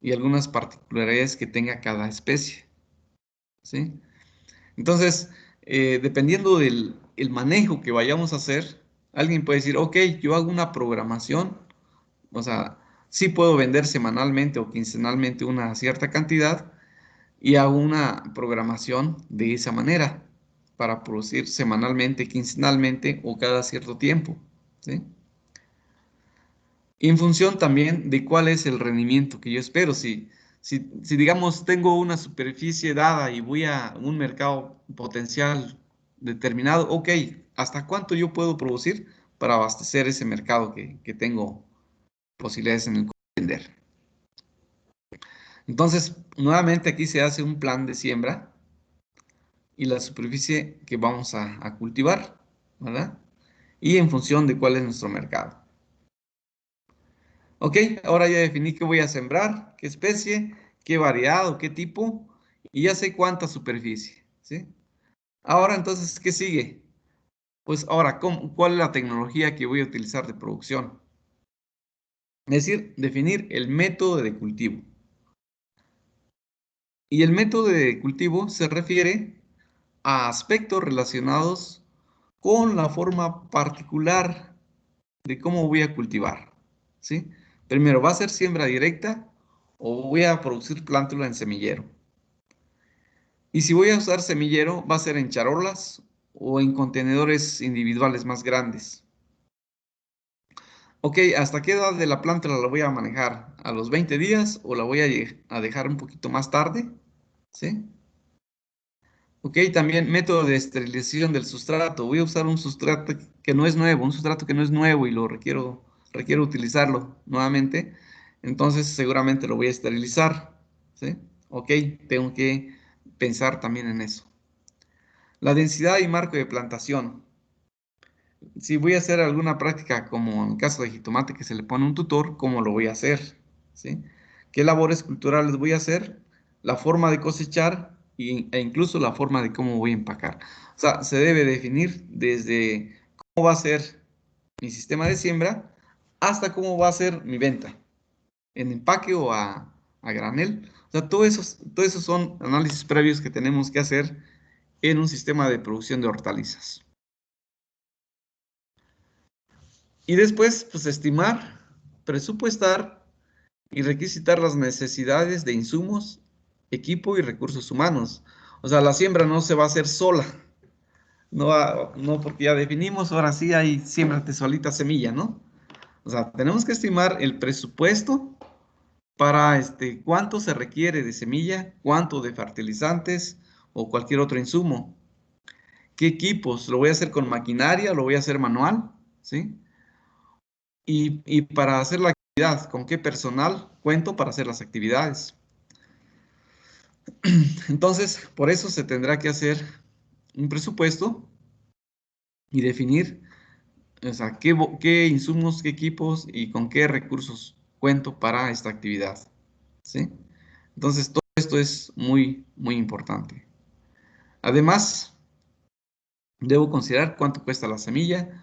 Y algunas particularidades que tenga cada especie, ¿sí? Entonces, dependiendo del el manejo que vayamos a hacer, alguien puede decir, ok, yo hago una programación. O sea, sí puedo vender semanalmente o quincenalmente una cierta cantidad y hago una programación de esa manera. para producir semanalmente, quincenalmente o cada cierto tiempo, ¿sí? Y en función también de cuál es el rendimiento que yo espero. Si digamos tengo una superficie dada y voy a un mercado potencial determinado, ok, ¿hasta cuánto yo puedo producir para abastecer ese mercado que tengo posibilidades en el cual vender? Entonces, nuevamente aquí se hace un plan de siembra y la superficie que vamos a cultivar, ¿verdad? Y en función de cuál es nuestro mercado. Ok, ahora ya definí qué voy a sembrar, qué especie, qué variedad o qué tipo, y ya sé cuánta superficie, ¿sí? Ahora entonces, ¿qué sigue? Pues ahora, ¿cuál es la tecnología que voy a utilizar de producción? Es decir, definir el método de cultivo. Y el método de cultivo se refiere a aspectos relacionados con la forma particular de cómo voy a cultivar, ¿sí? Primero, ¿va a ser siembra directa o voy a producir plántula en semillero? Y si voy a usar semillero, ¿va a ser en charolas o en contenedores individuales más grandes? Ok, ¿hasta qué edad de la plántula la voy a manejar? ¿A los 20 días o la voy a dejar un poquito más tarde? ¿Sí? Ok, también método de esterilización del sustrato. Voy a usar un sustrato que no es nuevo, un sustrato que no es nuevo y requiero utilizarlo nuevamente. Entonces seguramente lo voy a esterilizar. ¿Sí? Ok, tengo que pensar también en eso. La densidad y marco de plantación. Si voy a hacer alguna práctica, como en el caso de jitomate que se le pone un tutor, ¿cómo lo voy a hacer? ¿Sí? ¿Qué labores culturales voy a hacer? La forma de cosechar e incluso la forma de cómo voy a empacar. O sea, se debe definir desde cómo va a ser mi sistema de siembra hasta cómo va a ser mi venta, en empaque o a granel. O sea, todo esos son análisis previos que tenemos que hacer en un sistema de producción de hortalizas. Y después, pues estimar, presupuestar y requisitar las necesidades de insumos, equipo y recursos humanos. O sea, la siembra no se va a hacer sola. No porque ya definimos, ahora sí hay siémbrate solita semilla, ¿no? O sea, tenemos que estimar el presupuesto para cuánto se requiere de semilla, cuánto de fertilizantes o cualquier otro insumo. ¿Qué equipos? ¿Lo voy a hacer con maquinaria? ¿Lo voy a hacer manual? ¿Sí? Y para hacer la actividad, ¿con qué personal cuento para hacer las actividades? Entonces, por eso se tendrá que hacer un presupuesto y definir, o sea, qué insumos, qué equipos y con qué recursos cuento para esta actividad, ¿sí? Entonces, todo esto es muy, muy importante. Además, debo considerar cuánto cuesta la semilla,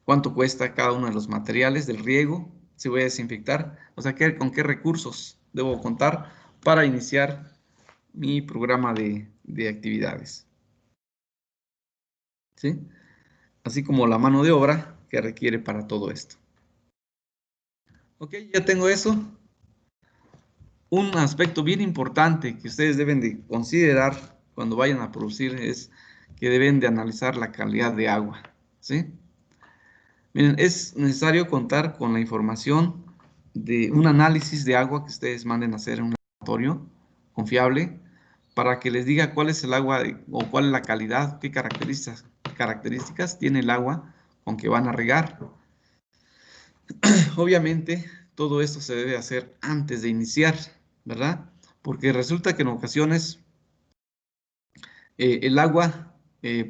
cuánto cuesta cada uno de los materiales del riego, si voy a desinfectar, o sea, con qué recursos debo contar para iniciar mi programa de actividades, ¿sí? Así como la mano de obra que requiere para todo esto. Ok, ya tengo eso. Un aspecto bien importante que ustedes deben de considerar cuando vayan a producir es que deben de analizar la calidad de agua, ¿sí? Miren, es necesario contar con la información de un análisis de agua que ustedes manden a hacer en un laboratorio confiable para que les diga cuál es el agua o cuál es la calidad, qué características tiene el agua con que van a regar. Obviamente, todo esto se debe hacer antes de iniciar, ¿verdad? Porque resulta que en ocasiones el agua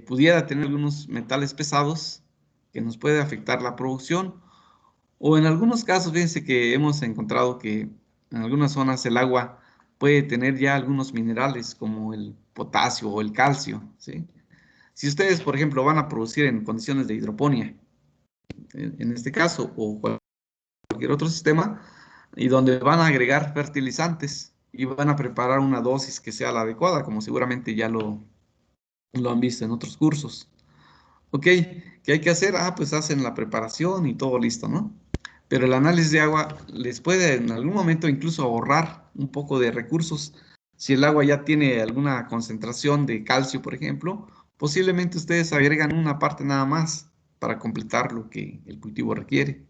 pudiera tener algunos metales pesados que nos puede afectar la producción. O en algunos casos, fíjense que hemos encontrado que en algunas zonas el agua puede tener ya algunos minerales como el potasio o el calcio, ¿sí? Si ustedes, por ejemplo, van a producir en condiciones de hidroponía, en este caso, o cualquier otro sistema, y donde van a agregar fertilizantes y van a preparar una dosis que sea la adecuada, como seguramente ya lo han visto en otros cursos. Ok, ¿qué hay que hacer? Ah, pues hacen la preparación y todo listo, ¿no? Pero el análisis de agua les puede en algún momento incluso ahorrar un poco de recursos Si el agua ya tiene alguna concentración de calcio, por ejemplo, posiblemente ustedes agregan una parte nada más para completar lo que el cultivo requiere.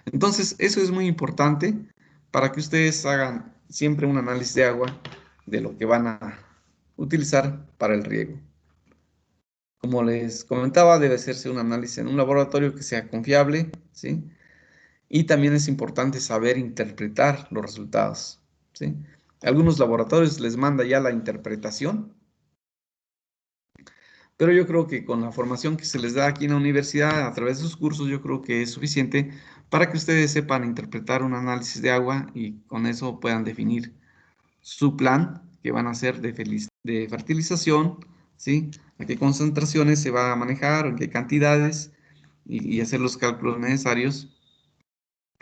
Entonces, eso es muy importante para que ustedes hagan siempre un análisis de agua de lo que van a utilizar para el riego. Como les comentaba, debe hacerse un análisis en un laboratorio que sea confiable, ¿sí? Y también es importante saber interpretar los resultados, ¿sí? Algunos laboratorios les manda ya la interpretación, pero yo creo que con la formación que se les da aquí en la universidad a través de sus cursos, yo creo que es suficiente para que ustedes sepan interpretar un análisis de agua y con eso puedan definir su plan que van a hacer de fertilización, ¿sí? A qué concentraciones se va a manejar, en qué cantidades y hacer los cálculos necesarios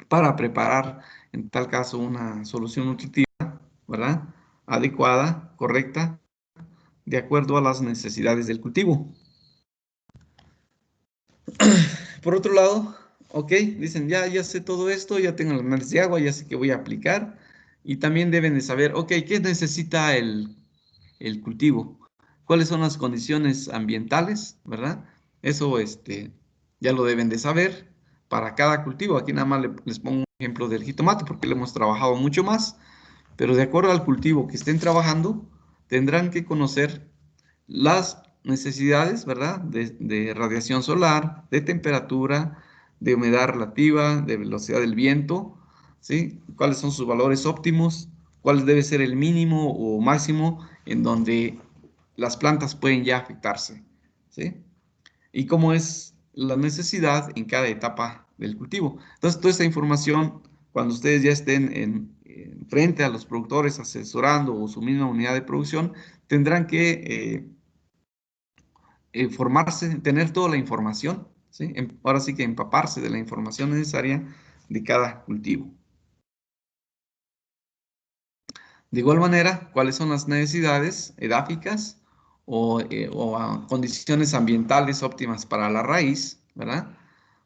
para preparar, en tal caso, una solución nutritiva, ¿verdad? Adecuada, correcta, de acuerdo a las necesidades del cultivo. Por otro lado, ok, dicen, ya sé todo esto, ya tengo el análisis de agua, ya sé que voy a aplicar. Y también deben de saber, ok, ¿qué necesita el cultivo? ¿Cuáles son las condiciones ambientales, verdad? Eso ya lo deben de saber para cada cultivo. Aquí nada más les pongo un ejemplo del jitomate porque lo hemos trabajado mucho más. Pero de acuerdo al cultivo que estén trabajando, tendrán que conocer las necesidades, ¿verdad? De radiación solar, de temperatura, de humedad relativa, de velocidad del viento, ¿sí? Cuáles son sus valores óptimos, cuál debe ser el mínimo o máximo en donde las plantas pueden ya afectarse, ¿sí? Y cómo es la necesidad en cada etapa del cultivo. Entonces, toda esta información, cuando ustedes ya estén frente a los productores asesorando o su misma unidad de producción, tendrán que formarse, tener toda la información, ¿sí? Ahora sí que empaparse de la información necesaria de cada cultivo. De igual manera, ¿cuáles son las necesidades edáficas o condiciones ambientales óptimas para la raíz, ¿verdad?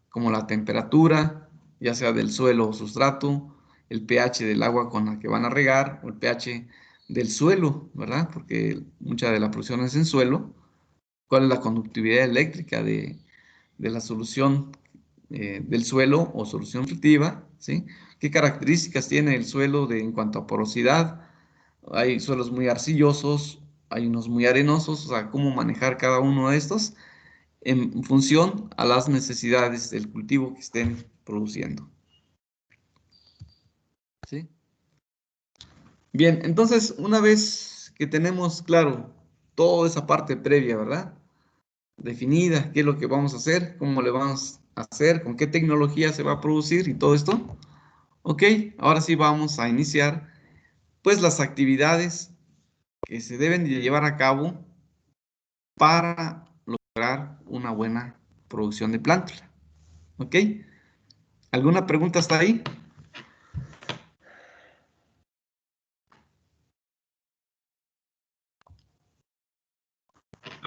Como la temperatura, ya sea del suelo o sustrato, el pH del agua con la que van a regar, o el pH del suelo, ¿verdad? Porque mucha de la producción es en suelo. ¿Cuál es la conductividad eléctrica de la solución del suelo o solución nutritiva? ¿Sí? ¿Qué características tiene el suelo en cuanto a porosidad? Hay suelos muy arcillosos, hay unos muy arenosos, o sea, cómo manejar cada uno de estos en función a las necesidades del cultivo que estén produciendo. ¿Sí? Bien, entonces, una vez que tenemos claro toda esa parte previa, ¿verdad? Definida, qué es lo que vamos a hacer, cómo le vamos a hacer, con qué tecnología se va a producir y todo esto. Ok, ahora sí vamos a iniciar pues las actividades que se deben de llevar a cabo para lograr una buena producción de plántula. ¿Ok? ¿Alguna pregunta hasta ahí?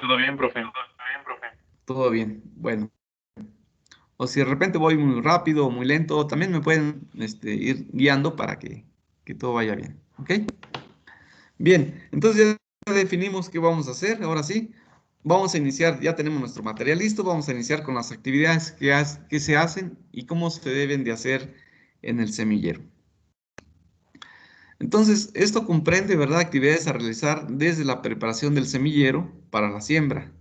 Todo bien, profe. Todo bien, bueno. O si de repente voy muy rápido o muy lento, también me pueden ir guiando para que todo vaya bien. ¿Ok? Bien, entonces ya definimos qué vamos a hacer. Ahora sí, vamos a iniciar, ya tenemos nuestro material listo, vamos a iniciar con las actividades que se hacen y cómo se deben de hacer en el semillero. Entonces, esto comprende, ¿verdad?, actividades a realizar desde la preparación del semillero para la siembra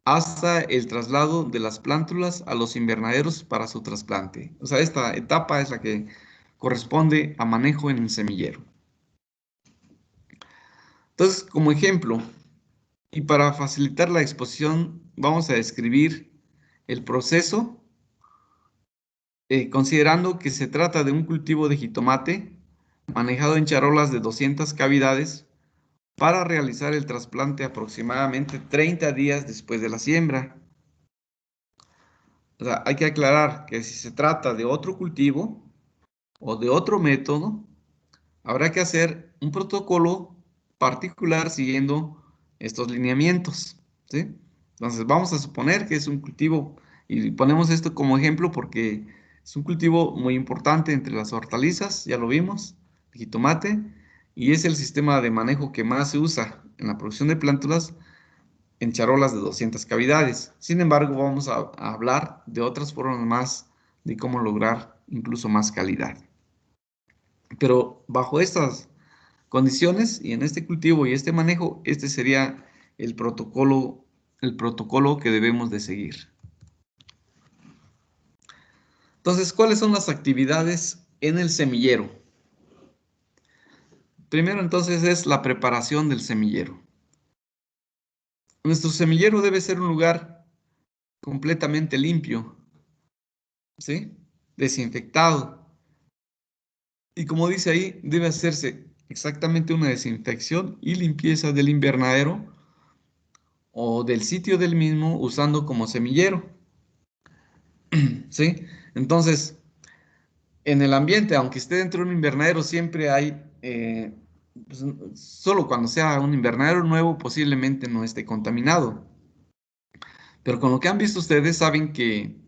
hasta el traslado de las plántulas a los invernaderos para su trasplante. O sea, esta etapa es la que corresponde a manejo en el semillero. Entonces, como ejemplo, y para facilitar la exposición, vamos a describir el proceso, considerando que se trata de un cultivo de jitomate manejado en charolas de 200 cavidades para realizar el trasplante aproximadamente 30 días después de la siembra. O sea, hay que aclarar que si se trata de otro cultivo o de otro método, habrá que hacer un protocolo particular siguiendo estos lineamientos, ¿sí? Entonces vamos a suponer que es un cultivo, y ponemos esto como ejemplo porque es un cultivo muy importante entre las hortalizas, ya lo vimos, jitomate, y es el sistema de manejo que más se usa en la producción de plántulas en charolas de 200 cavidades. Sin embargo, vamos a hablar de otras formas más de cómo lograr incluso más calidad. Pero bajo estas condiciones y en este cultivo y este manejo, este sería el protocolo que debemos de seguir. Entonces, ¿cuáles son las actividades en el semillero? Primero, entonces, es la preparación del semillero. Nuestro semillero debe ser un lugar completamente limpio, ¿sí? Desinfectado. Y como dice ahí, debe hacerse exactamente una desinfección y limpieza del invernadero o del sitio del mismo usando como semillero, ¿sí? Entonces, en el ambiente, aunque esté dentro de un invernadero, siempre hay, pues, solo cuando sea un invernadero nuevo, posiblemente no esté contaminado. Pero con lo que han visto ustedes, saben que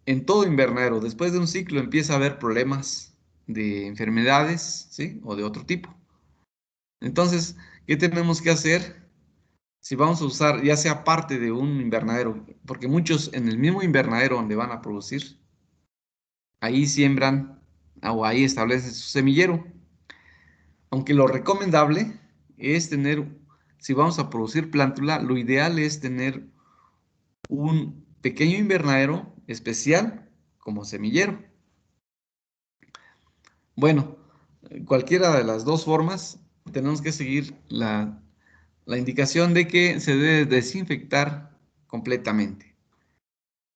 en todo invernadero, después de un ciclo, empieza a haber problemas de enfermedades, ¿sí? O de otro tipo. Entonces, ¿qué tenemos que hacer? Si vamos a usar, ya sea parte de un invernadero, porque muchos en el mismo invernadero donde van a producir, ahí siembran o ahí establecen su semillero. Aunque lo recomendable es tener, si vamos a producir plántula, lo ideal es tener un pequeño invernadero especial como semillero. Bueno, cualquiera de las dos formas, tenemos que seguir la indicación de que se debe desinfectar completamente.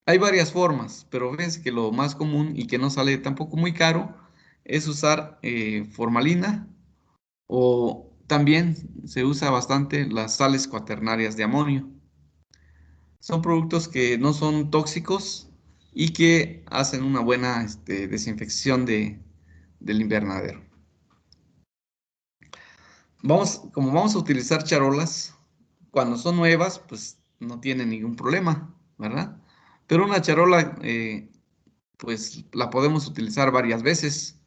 Hay varias formas, pero fíjense que lo más común y que no sale tampoco muy caro es usar formalina, o también se usa bastante las sales cuaternarias de amonio. Son productos que no son tóxicos y que hacen una buena desinfección del invernadero. Como vamos a utilizar charolas, cuando son nuevas, pues no tienen ningún problema, ¿verdad? Pero una charola, pues la podemos utilizar varias veces.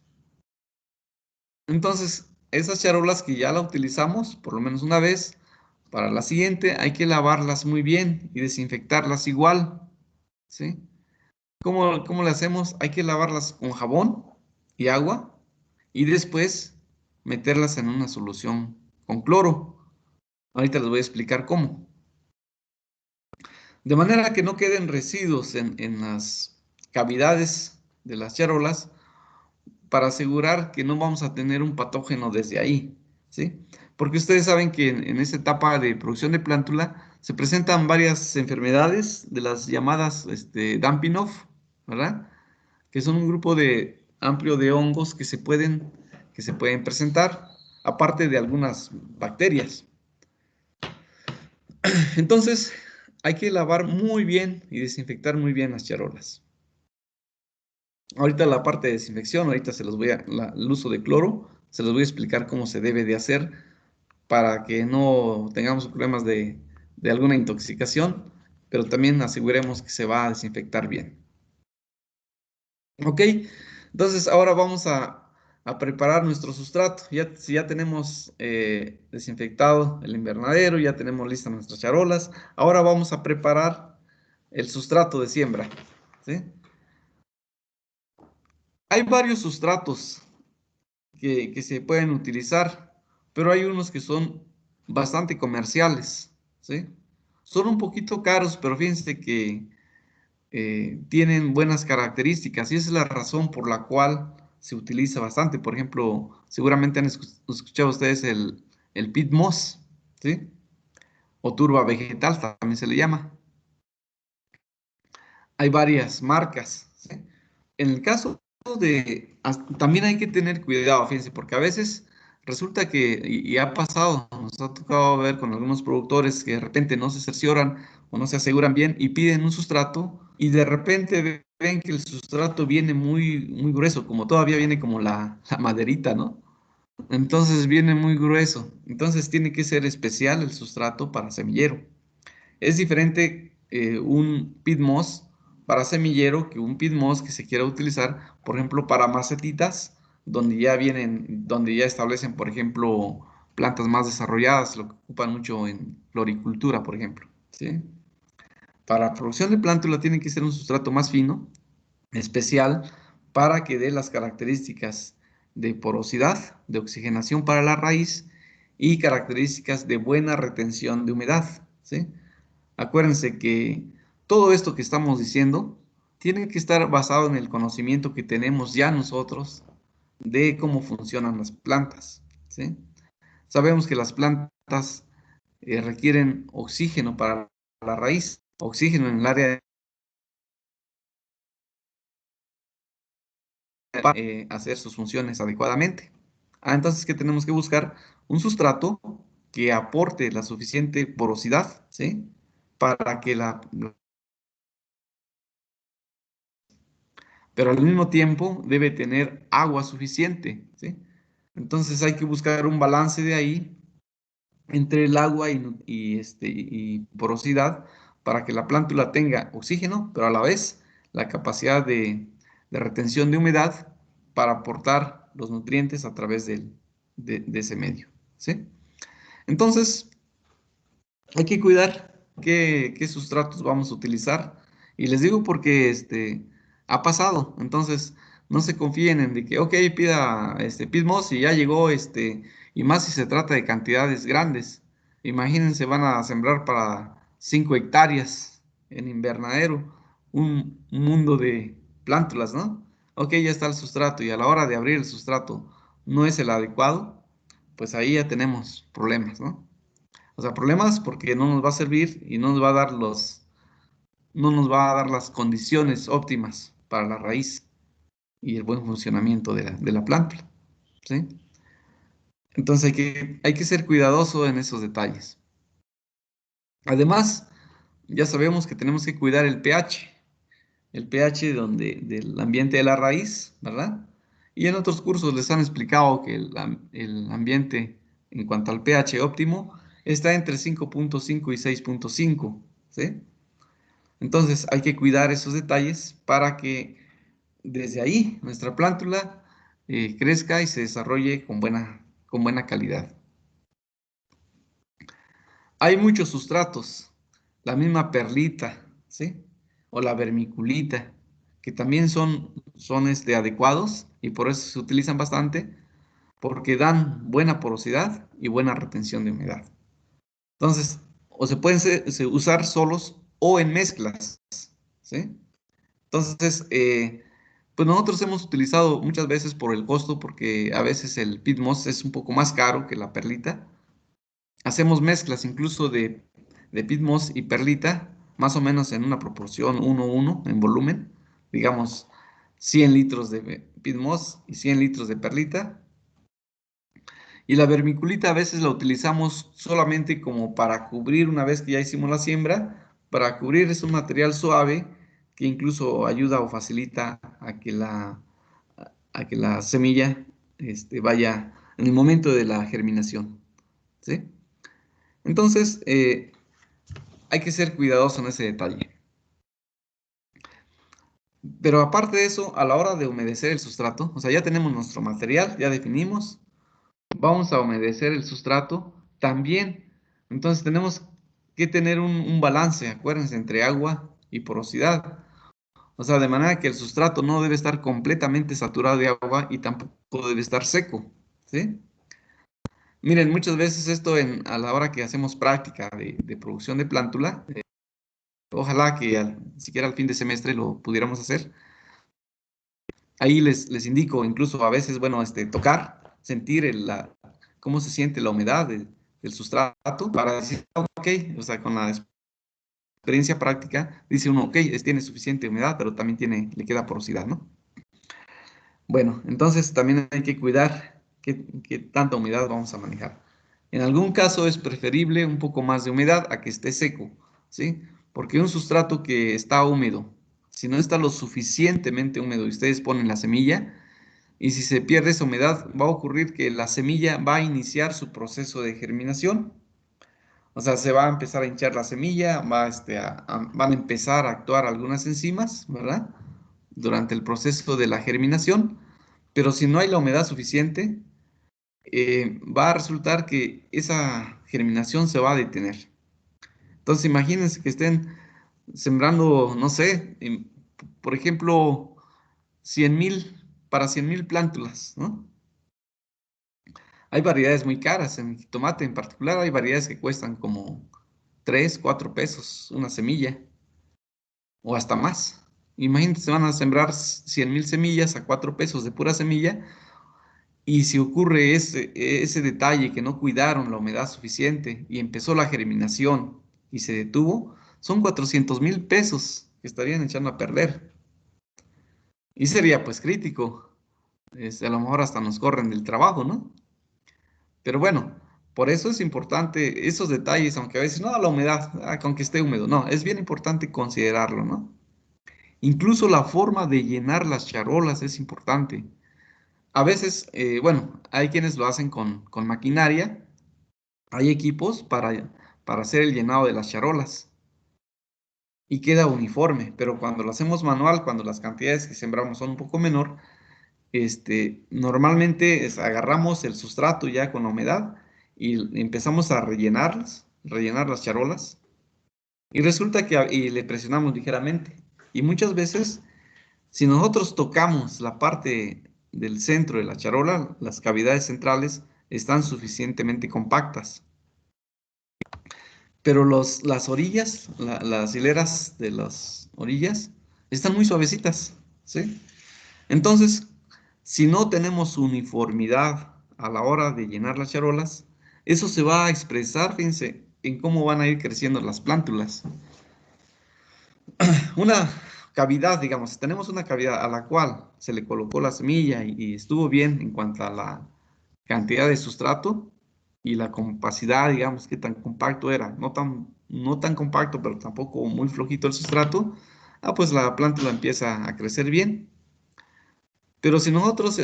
Entonces, esas charolas que ya la utilizamos, por lo menos una vez, para la siguiente hay que lavarlas muy bien y desinfectarlas igual, ¿sí? ¿Cómo le hacemos? Hay que lavarlas con jabón y agua y después meterlas en una solución con cloro. Ahorita les voy a explicar cómo. De manera que no queden residuos en las cavidades de las charolas para asegurar que no vamos a tener un patógeno desde ahí, ¿sí? Porque ustedes saben que en esta etapa de producción de plántula se presentan varias enfermedades de las llamadas Dampinov, ¿verdad? Que son un grupo amplio de hongos que se pueden presentar, aparte de algunas bacterias. Entonces, hay que lavar muy bien y desinfectar muy bien las charolas. Ahorita la parte de desinfección, ahorita el uso de cloro, se los voy a explicar cómo se debe de hacer para que no tengamos problemas de alguna intoxicación, pero también aseguremos que se va a desinfectar bien. Ok, entonces ahora vamos a preparar nuestro sustrato. Si ya tenemos desinfectado el invernadero, ya tenemos listas nuestras charolas, ahora vamos a preparar el sustrato de siembra, ¿sí? Hay varios sustratos que se pueden utilizar, pero hay unos que son bastante comerciales, ¿sí? Son un poquito caros, pero fíjense que tienen buenas características y esa es la razón por la cual se utiliza bastante. Por ejemplo, seguramente han escuchado ustedes el peat moss, ¿sí? O turba vegetal también se le llama. Hay varias marcas, ¿sí? En el caso también hay que tener cuidado, fíjense, porque a veces resulta que, y ha pasado, nos ha tocado ver con algunos productores que de repente no se cercioran o no se aseguran bien y piden un sustrato y de repente ven que el sustrato viene muy, muy grueso, como todavía viene como la maderita, ¿no? Entonces viene muy grueso. Entonces tiene que ser especial el sustrato para semillero. Es diferente un peat moss para semillero que un peat moss que se quiera utilizar, por ejemplo, para macetitas donde ya establecen, por ejemplo, plantas más desarrolladas, lo que ocupan mucho en floricultura, por ejemplo, ¿sí? Para la producción de plántula tiene que ser un sustrato más fino, especial, para que dé las características de porosidad, de oxigenación para la raíz y características de buena retención de humedad, ¿sí? Acuérdense que todo esto que estamos diciendo tiene que estar basado en el conocimiento que tenemos ya nosotros de cómo funcionan las plantas, ¿sí? Sabemos que las plantas requieren oxígeno para la raíz, oxígeno en el área para hacer sus funciones adecuadamente. Entonces, ¿qué tenemos que buscar? Un sustrato que aporte la suficiente porosidad, ¿sí? Para que pero al mismo tiempo debe tener agua suficiente, ¿sí? Entonces hay que buscar un balance de ahí entre el agua y porosidad para que la plántula tenga oxígeno, pero a la vez la capacidad de retención de humedad para aportar los nutrientes a través de ese medio, ¿sí? Entonces, hay que cuidar qué sustratos vamos a utilizar. Y les digo porque ha pasado. Entonces, no se confíen en de que, ok, pida Pitmoss y ya llegó, y más si se trata de cantidades grandes. Imagínense, van a sembrar para 5 hectáreas en invernadero, un mundo de plántulas, ¿no? Ok, ya está el sustrato y a la hora de abrir el sustrato no es el adecuado, pues ahí ya tenemos problemas, ¿no? O sea, problemas porque no nos va a servir y no nos va a dar las condiciones óptimas para la raíz y el buen funcionamiento de la planta, ¿sí? Entonces hay que ser cuidadoso en esos detalles. Además, ya sabemos que tenemos que cuidar el pH del ambiente de la raíz, ¿verdad? Y en otros cursos les han explicado que el ambiente en cuanto al pH óptimo está entre 5.5 y 6.5, ¿sí? Entonces hay que cuidar esos detalles para que desde ahí nuestra plántula crezca y se desarrolle con buena calidad. Hay muchos sustratos, la misma perlita, ¿sí? O la vermiculita, que también son adecuados y por eso se utilizan bastante, porque dan buena porosidad y buena retención de humedad. Entonces, o se pueden usar solos o en mezclas, ¿sí? Entonces, pues nosotros hemos utilizado muchas veces por el costo, porque a veces el Pitmoss es un poco más caro que la perlita. Hacemos mezclas incluso de Pitmoss y perlita, más o menos en una proporción 1:1 en volumen, digamos 100 litros de Pitmoss y 100 litros de perlita. Y la vermiculita a veces la utilizamos solamente como para cubrir una vez que ya hicimos la siembra. Para cubrir es un material suave que incluso ayuda o facilita a que la semilla vaya en el momento de la germinación, ¿sí? Entonces, hay que ser cuidadoso en ese detalle. Pero aparte de eso, a la hora de humedecer el sustrato, o sea, ya tenemos nuestro material, ya definimos, vamos a humedecer el sustrato también. Entonces tenemos que tener un balance, acuérdense, entre agua y porosidad. O sea, de manera que el sustrato no debe estar completamente saturado de agua y tampoco debe estar seco, ¿sí? Miren, muchas veces esto a la hora que hacemos práctica de producción de plántula, ojalá que siquiera al fin de semestre lo pudiéramos hacer. Ahí les indico, incluso a veces, bueno, tocar, sentir cómo se siente la humedad del sustrato para decir, ok, o sea, con la experiencia práctica, dice uno, ok, tiene suficiente humedad, pero también le queda porosidad, ¿no? Bueno, entonces también hay que cuidar qué tanta humedad vamos a manejar. En algún caso es preferible un poco más de humedad a que esté seco, ¿sí? Porque un sustrato que está húmedo, si no está lo suficientemente húmedo y ustedes ponen la semilla, y si se pierde esa humedad, va a ocurrir que la semilla va a iniciar su proceso de germinación. O sea, se va a empezar a hinchar la semilla, van a empezar a actuar algunas enzimas, ¿verdad? Durante el proceso de la germinación, Pero si no hay la humedad suficiente, va a resultar que esa germinación se va a detener. Entonces imagínense que estén sembrando, no sé, por ejemplo, 100,000, para 100,000 plántulas, ¿no? Hay variedades muy caras, en jitomate en particular hay variedades que cuestan como 3, 4 pesos una semilla, o hasta más. Imagínense, se van a sembrar 100,000 semillas a 4 pesos de pura semilla, y si ocurre ese detalle que no cuidaron la humedad suficiente y empezó la germinación y se detuvo, son 400,000 pesos que estarían echando a perder. Y sería pues crítico. A lo mejor hasta nos corren del trabajo, ¿no? Pero bueno, por eso es importante esos detalles, aunque a veces, no, la humedad, aunque esté húmedo, no, es bien importante considerarlo, ¿no? Incluso la forma de llenar las charolas es importante. A veces, bueno, hay quienes lo hacen con maquinaria, hay equipos para hacer el llenado de las charolas y queda uniforme, pero cuando lo hacemos manual, cuando las cantidades que sembramos son un poco menor, normalmente agarramos el sustrato ya con humedad y empezamos a rellenar las charolas, y resulta que y le presionamos ligeramente. Y muchas veces, si nosotros tocamos la parte del centro de la charola, las cavidades centrales están suficientemente compactas. Pero las orillas, las hileras de las orillas, están muy suavecitas, ¿sí? Entonces, si no tenemos uniformidad a la hora de llenar las charolas, eso se va a expresar, fíjense, en cómo van a ir creciendo las plántulas. Una cavidad, digamos, si tenemos una cavidad a la cual se le colocó la semilla y estuvo bien en cuanto a la cantidad de sustrato y la compacidad, digamos, qué tan compacto era, no tan compacto, pero tampoco muy flojito el sustrato, pues la plántula empieza a crecer bien. Pero si nosotros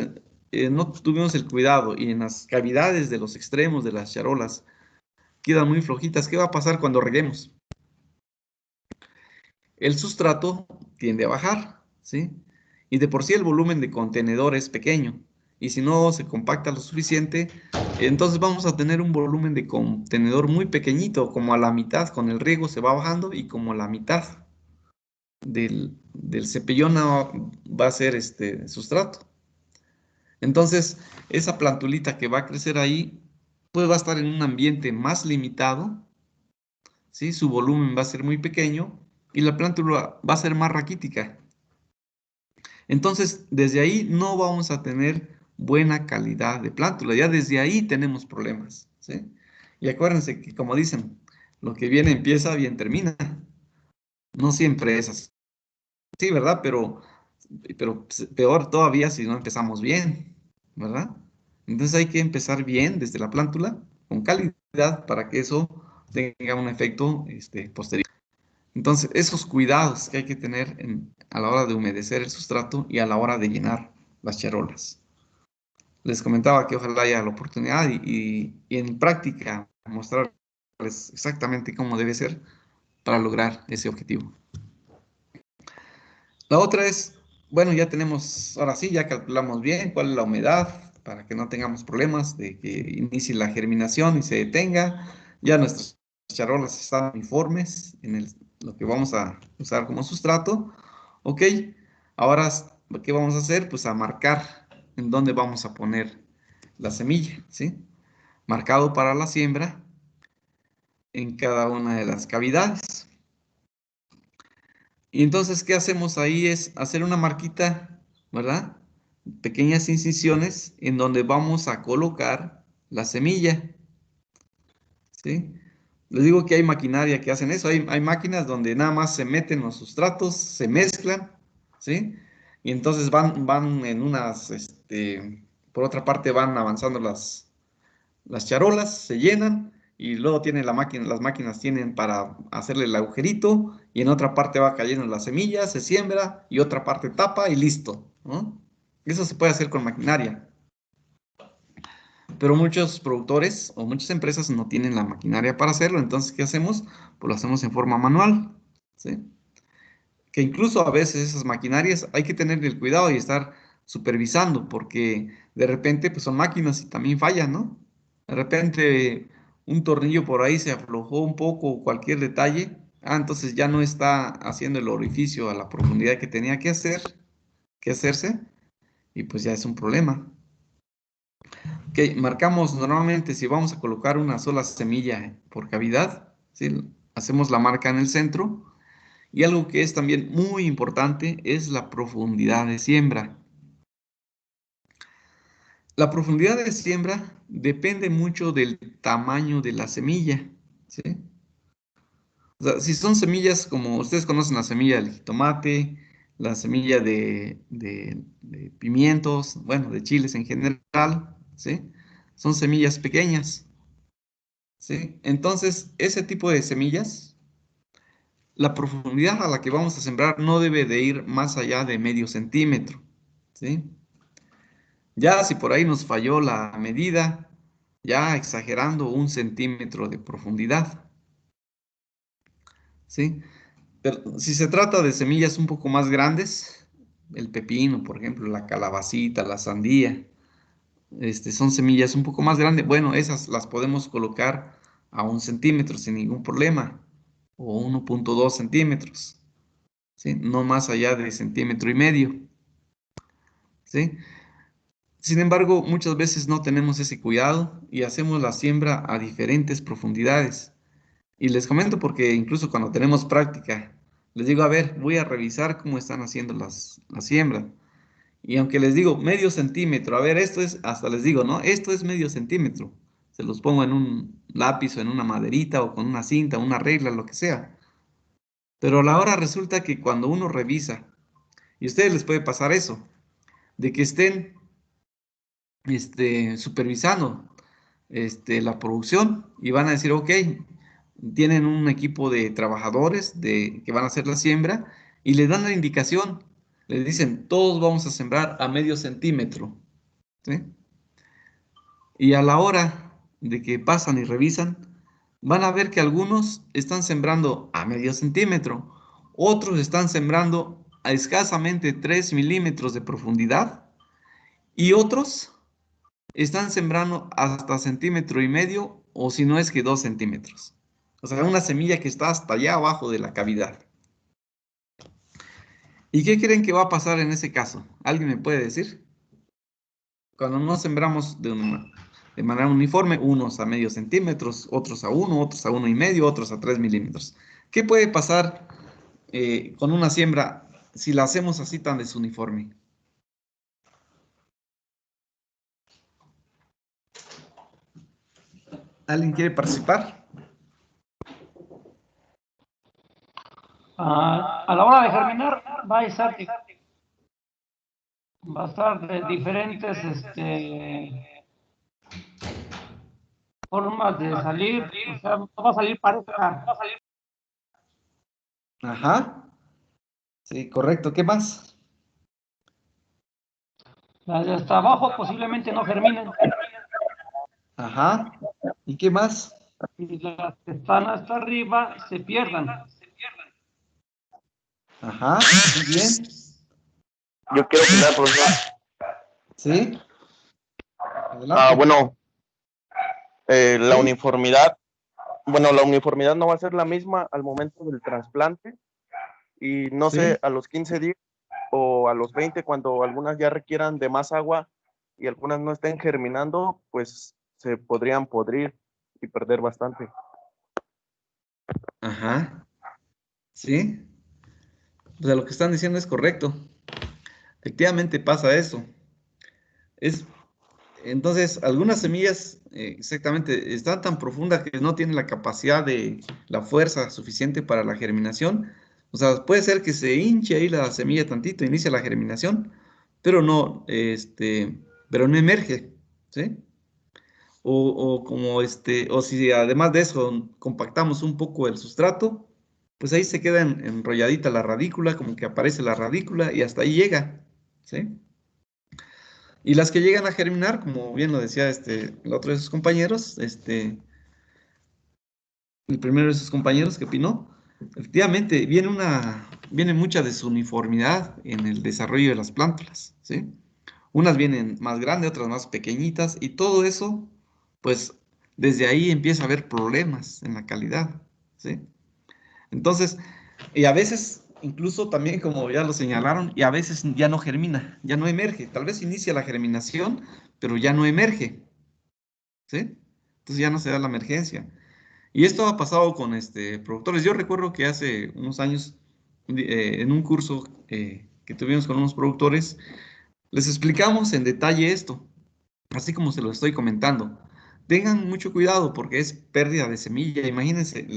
no tuvimos el cuidado y en las cavidades de los extremos de las charolas quedan muy flojitas, ¿qué va a pasar cuando reguemos? El sustrato tiende a bajar, ¿sí? Y de por sí el volumen de contenedor es pequeño. Y si no se compacta lo suficiente, entonces vamos a tener un volumen de contenedor muy pequeñito, como a la mitad. Con el riego se va bajando y como la mitad del cepillón va a ser este sustrato. Entonces, esa plantulita que va a crecer ahí, pues va a estar en un ambiente más limitado, ¿sí? Su volumen va a ser muy pequeño y la plántula va a ser más raquítica. Entonces, desde ahí no vamos a tener buena calidad de plántula. Ya desde ahí tenemos problemas, ¿sí? Y acuérdense que, como dicen, lo que bien empieza, bien termina. No siempre es así, sí, ¿verdad? Pero peor todavía si no empezamos bien, ¿verdad? Entonces hay que empezar bien desde la plántula, con calidad, para que eso tenga un efecto posterior. Entonces, esos cuidados que hay que tener a la hora de humedecer el sustrato y a la hora de llenar las charolas. Les comentaba que ojalá haya la oportunidad y en práctica mostrarles exactamente cómo debe ser para lograr ese objetivo. La otra es, bueno, ya tenemos, ahora sí, ya calculamos bien cuál es la humedad para que no tengamos problemas de que inicie la germinación y se detenga. Ya nuestras charolas están uniformes en lo que vamos a usar como sustrato. Ok, ahora, ¿qué vamos a hacer? Pues a marcar en dónde vamos a poner la semilla, ¿sí? Marcado para la siembra en cada una de las cavidades. Y entonces, ¿qué hacemos ahí? Es hacer una marquita, ¿verdad? Pequeñas incisiones en donde vamos a colocar la semilla, ¿sí? Les digo que hay maquinaria que hacen eso. Hay máquinas donde nada más se meten los sustratos, se mezclan, ¿sí? Y entonces van en unas, por otra parte van avanzando las charolas, se llenan y luego tiene las máquinas tienen para hacerle el agujerito y en otra parte va cayendo la semilla, se siembra y otra parte tapa y listo, ¿no? Eso se puede hacer con maquinaria. Pero muchos productores o muchas empresas no tienen la maquinaria para hacerlo, entonces ¿qué hacemos? Pues lo hacemos en forma manual, ¿sí? Que incluso a veces esas maquinarias hay que tener el cuidado y estar supervisando, porque de repente pues son máquinas y también fallan, ¿no? De repente un tornillo por ahí se aflojó un poco, o cualquier detalle, entonces ya no está haciendo el orificio a la profundidad que tenía que hacerse, y pues ya es un problema. Ok, marcamos normalmente si vamos a colocar una sola semilla por cavidad, ¿sí? Hacemos la marca en el centro, y algo que es también muy importante es la profundidad de siembra. La profundidad de siembra depende mucho del tamaño de la semilla, ¿sí? O sea, si son semillas como ustedes conocen la semilla del jitomate, la semilla de pimientos, bueno, de chiles en general, ¿sí? Son semillas pequeñas, ¿sí? Entonces, ese tipo de semillas, la profundidad a la que vamos a sembrar no debe de ir más allá de medio centímetro, ¿sí? Ya si por ahí nos falló la medida, ya exagerando 1 centímetro de profundidad, ¿sí? Pero si se trata de semillas un poco más grandes, el pepino, por ejemplo, la calabacita, la sandía, son semillas un poco más grandes, bueno, esas las podemos colocar a 1 centímetro sin ningún problema, o 1,2 centímetros, ¿sí? No más allá de 1,5 centímetros, ¿sí? Sin embargo, muchas veces no tenemos ese cuidado y hacemos la siembra a diferentes profundidades. Y les comento porque incluso cuando tenemos práctica, les digo, a ver, voy a revisar cómo están haciendo la siembra. Y aunque les digo medio centímetro, a ver, esto es, hasta les digo, ¿no? Esto es medio centímetro. Se los pongo en un lápiz o en una maderita o con una cinta, una regla, lo que sea. Pero a la hora resulta que cuando uno revisa, y a ustedes les puede pasar eso, de que estén supervisando la producción y van a decir, ok, tienen un equipo de trabajadores que van a hacer la siembra y le dan la indicación, les dicen, todos vamos a sembrar a medio centímetro, ¿sí? Y a la hora de que pasan y revisan, van a ver que algunos están sembrando a medio centímetro, otros están sembrando a escasamente 3 milímetros de profundidad y otros están sembrando hasta 1,5 centímetros o si no es que 2 centímetros. O sea, una semilla que está hasta allá abajo de la cavidad. ¿Y qué creen que va a pasar en ese caso? ¿Alguien me puede decir? Cuando no sembramos de manera uniforme, unos a medio centímetros, otros a 1, otros a 1,5, otros a 3 milímetros. ¿Qué puede pasar con una siembra si la hacemos así tan desuniforme? ¿Alguien quiere participar? A la hora de germinar va a estar de diferentes formas de salir, o sea, no va a salir pareja. Ajá. Sí, correcto. ¿Qué más? Las de hasta abajo posiblemente no germinen. Ajá. ¿Y qué más? Y las que están hasta arriba se pierdan. Ajá. Muy bien. Yo quiero opinar, profesor. Sí. Adelante. Bueno, la Sí. uniformidad, la uniformidad no va a ser la misma al momento del trasplante y no Sí. sé, a los 15 días o a los 20, cuando algunas ya requieran de más agua y algunas no estén germinando, pues se podrían podrir y perder bastante. Ajá. Sí. O sea, lo que están diciendo es correcto. Efectivamente pasa eso. Entonces, algunas semillas exactamente están tan profundas que no tienen la capacidad la fuerza suficiente para la germinación. O sea, puede ser que se hinche ahí la semilla tantito, inicia la germinación, pero no emerge, ¿sí? O si además de eso compactamos un poco el sustrato, pues ahí se queda enrolladita la radícula, como que aparece la radícula y hasta ahí llega, ¿sí? Y las que llegan a germinar, como bien lo decía el otro de sus compañeros, el primero de sus compañeros que opinó, efectivamente viene mucha desuniformidad en el desarrollo de las plántulas, ¿sí? Unas vienen más grandes, otras más pequeñitas, y todo eso, pues desde ahí empieza a haber problemas en la calidad, ¿sí? Entonces, y a veces, incluso también como ya lo señalaron, y a veces ya no germina, ya no emerge. Tal vez inicia la germinación, pero ya no emerge, ¿sí? Entonces ya no se da la emergencia. Y esto ha pasado con productores. Yo recuerdo que hace unos años, en un curso que tuvimos con unos productores, les explicamos en detalle esto, así como se lo estoy comentando. Tengan mucho cuidado porque es pérdida de semilla. Imagínense,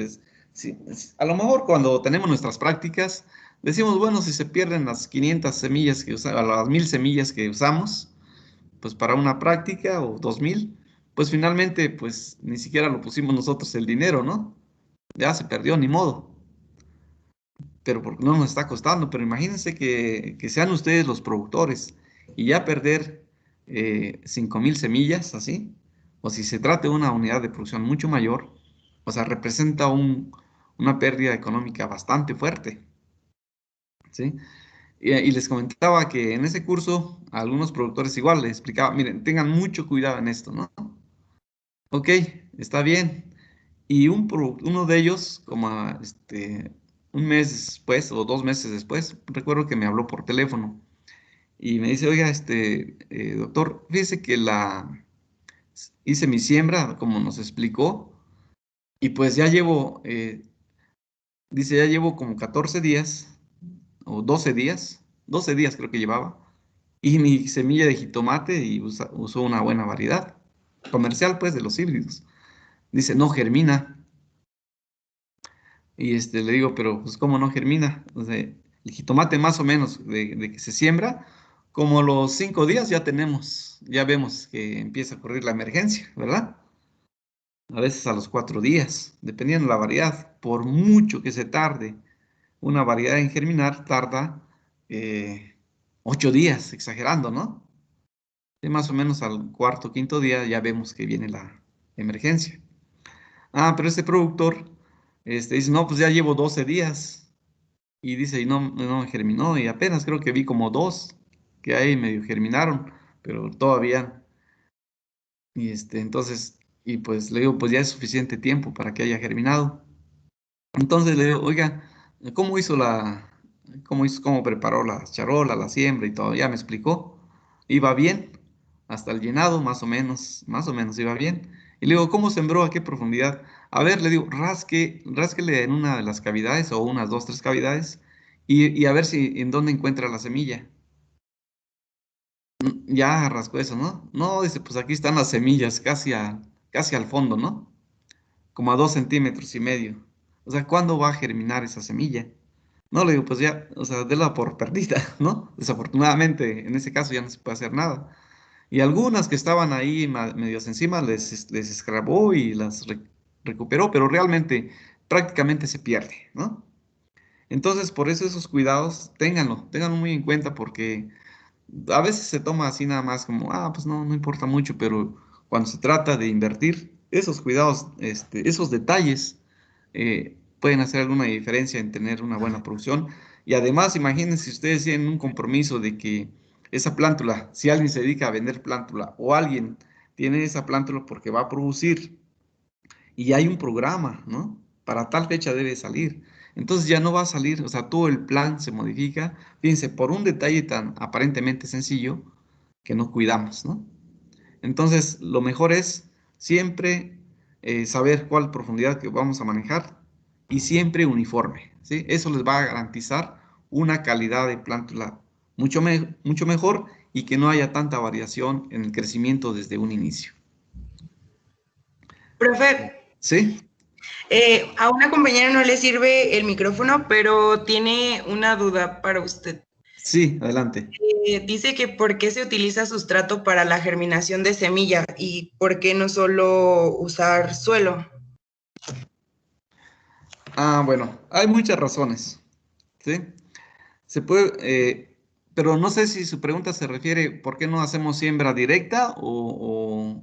a lo mejor cuando tenemos nuestras prácticas, decimos, bueno, si se pierden las 500 semillas que usamos, las 1000 semillas que usamos, pues para una práctica o 2000, pues finalmente, pues ni siquiera lo pusimos nosotros el dinero, ¿no? Ya se perdió, ni modo. Pero porque no nos está costando. Pero imagínense que sean ustedes los productores y ya perder 5000 semillas, así, o si se trata de una unidad de producción mucho mayor, o sea, representa una pérdida económica bastante fuerte, ¿sí? Y les comentaba que en ese curso a algunos productores igual les explicaba, miren, tengan mucho cuidado en esto, ¿no? Ok, está bien. Y uno de ellos, como un mes después o 2 meses después, recuerdo que me habló por teléfono y me dice, oiga, doctor, fíjese que hice mi siembra, como nos explicó, y pues ya llevo, dice, ya llevo como 14 días o 12 días, 12 días creo que llevaba, y mi semilla de jitomate y usó una buena variedad comercial, pues, de los híbridos. Dice, no germina. Y le digo, pero pues ¿cómo no germina? O sea, el jitomate más o menos de que se siembra, como los 5 días ya vemos que empieza a correr la emergencia, ¿verdad? A veces a los 4 días, dependiendo de la variedad. Por mucho que se tarde una variedad en germinar, tarda 8 días, exagerando, ¿no? Y más o menos al cuarto, quinto día ya vemos que viene la emergencia. Ah, pero este productor dice, no, pues ya llevo 12 días. Y dice, y no germinó, y apenas creo que vi como dos que ahí medio germinaron, pero todavía, entonces, y pues le digo, pues ya es suficiente tiempo para que haya germinado. Entonces le digo, oiga, ¿cómo cómo preparó la charola, la siembra y todo? Ya me explicó. Iba bien, hasta el llenado, más o menos iba bien. Y le digo, ¿cómo sembró? ¿A qué profundidad? A ver, le digo, rásquele en una de las cavidades o unas 2, 3 cavidades y a ver si en dónde encuentra la semilla. Ya rascó eso, ¿no? No, dice, pues aquí están las semillas, casi al fondo, ¿no? Como a 2,5 centímetros. O sea, ¿cuándo va a germinar esa semilla? No, le digo, pues ya, o sea, déla por perdida, ¿no? Desafortunadamente, en ese caso ya no se puede hacer nada. Y algunas que estaban ahí medios encima les escrabó y las recuperó, pero realmente prácticamente se pierde, ¿no? Entonces, por eso esos cuidados, ténganlo muy en cuenta porque a veces se toma así nada más como, pues no importa mucho, pero cuando se trata de invertir, esos cuidados, esos detalles pueden hacer alguna diferencia en tener una buena producción. Y además, imagínense si ustedes tienen un compromiso de que esa plántula, si alguien se dedica a vender plántula o alguien tiene esa plántula porque va a producir y hay un programa, ¿no? Para tal fecha debe salir. Entonces ya no va a salir, o sea, todo el plan se modifica, fíjense, por un detalle tan aparentemente sencillo que no cuidamos, ¿no? Entonces, lo mejor es siempre saber cuál profundidad que vamos a manejar y siempre uniforme, ¿sí? Eso les va a garantizar una calidad de plántula mucho mejor y que no haya tanta variación en el crecimiento desde un inicio. Profe, ¿Sí? a una compañera no le sirve el micrófono, pero tiene una duda para usted. Sí, adelante. Dice que por qué se utiliza sustrato para la germinación de semilla y por qué no solo usar suelo. Bueno, hay muchas razones, ¿sí? Se puede, pero no sé si su pregunta se refiere por qué no hacemos siembra directa o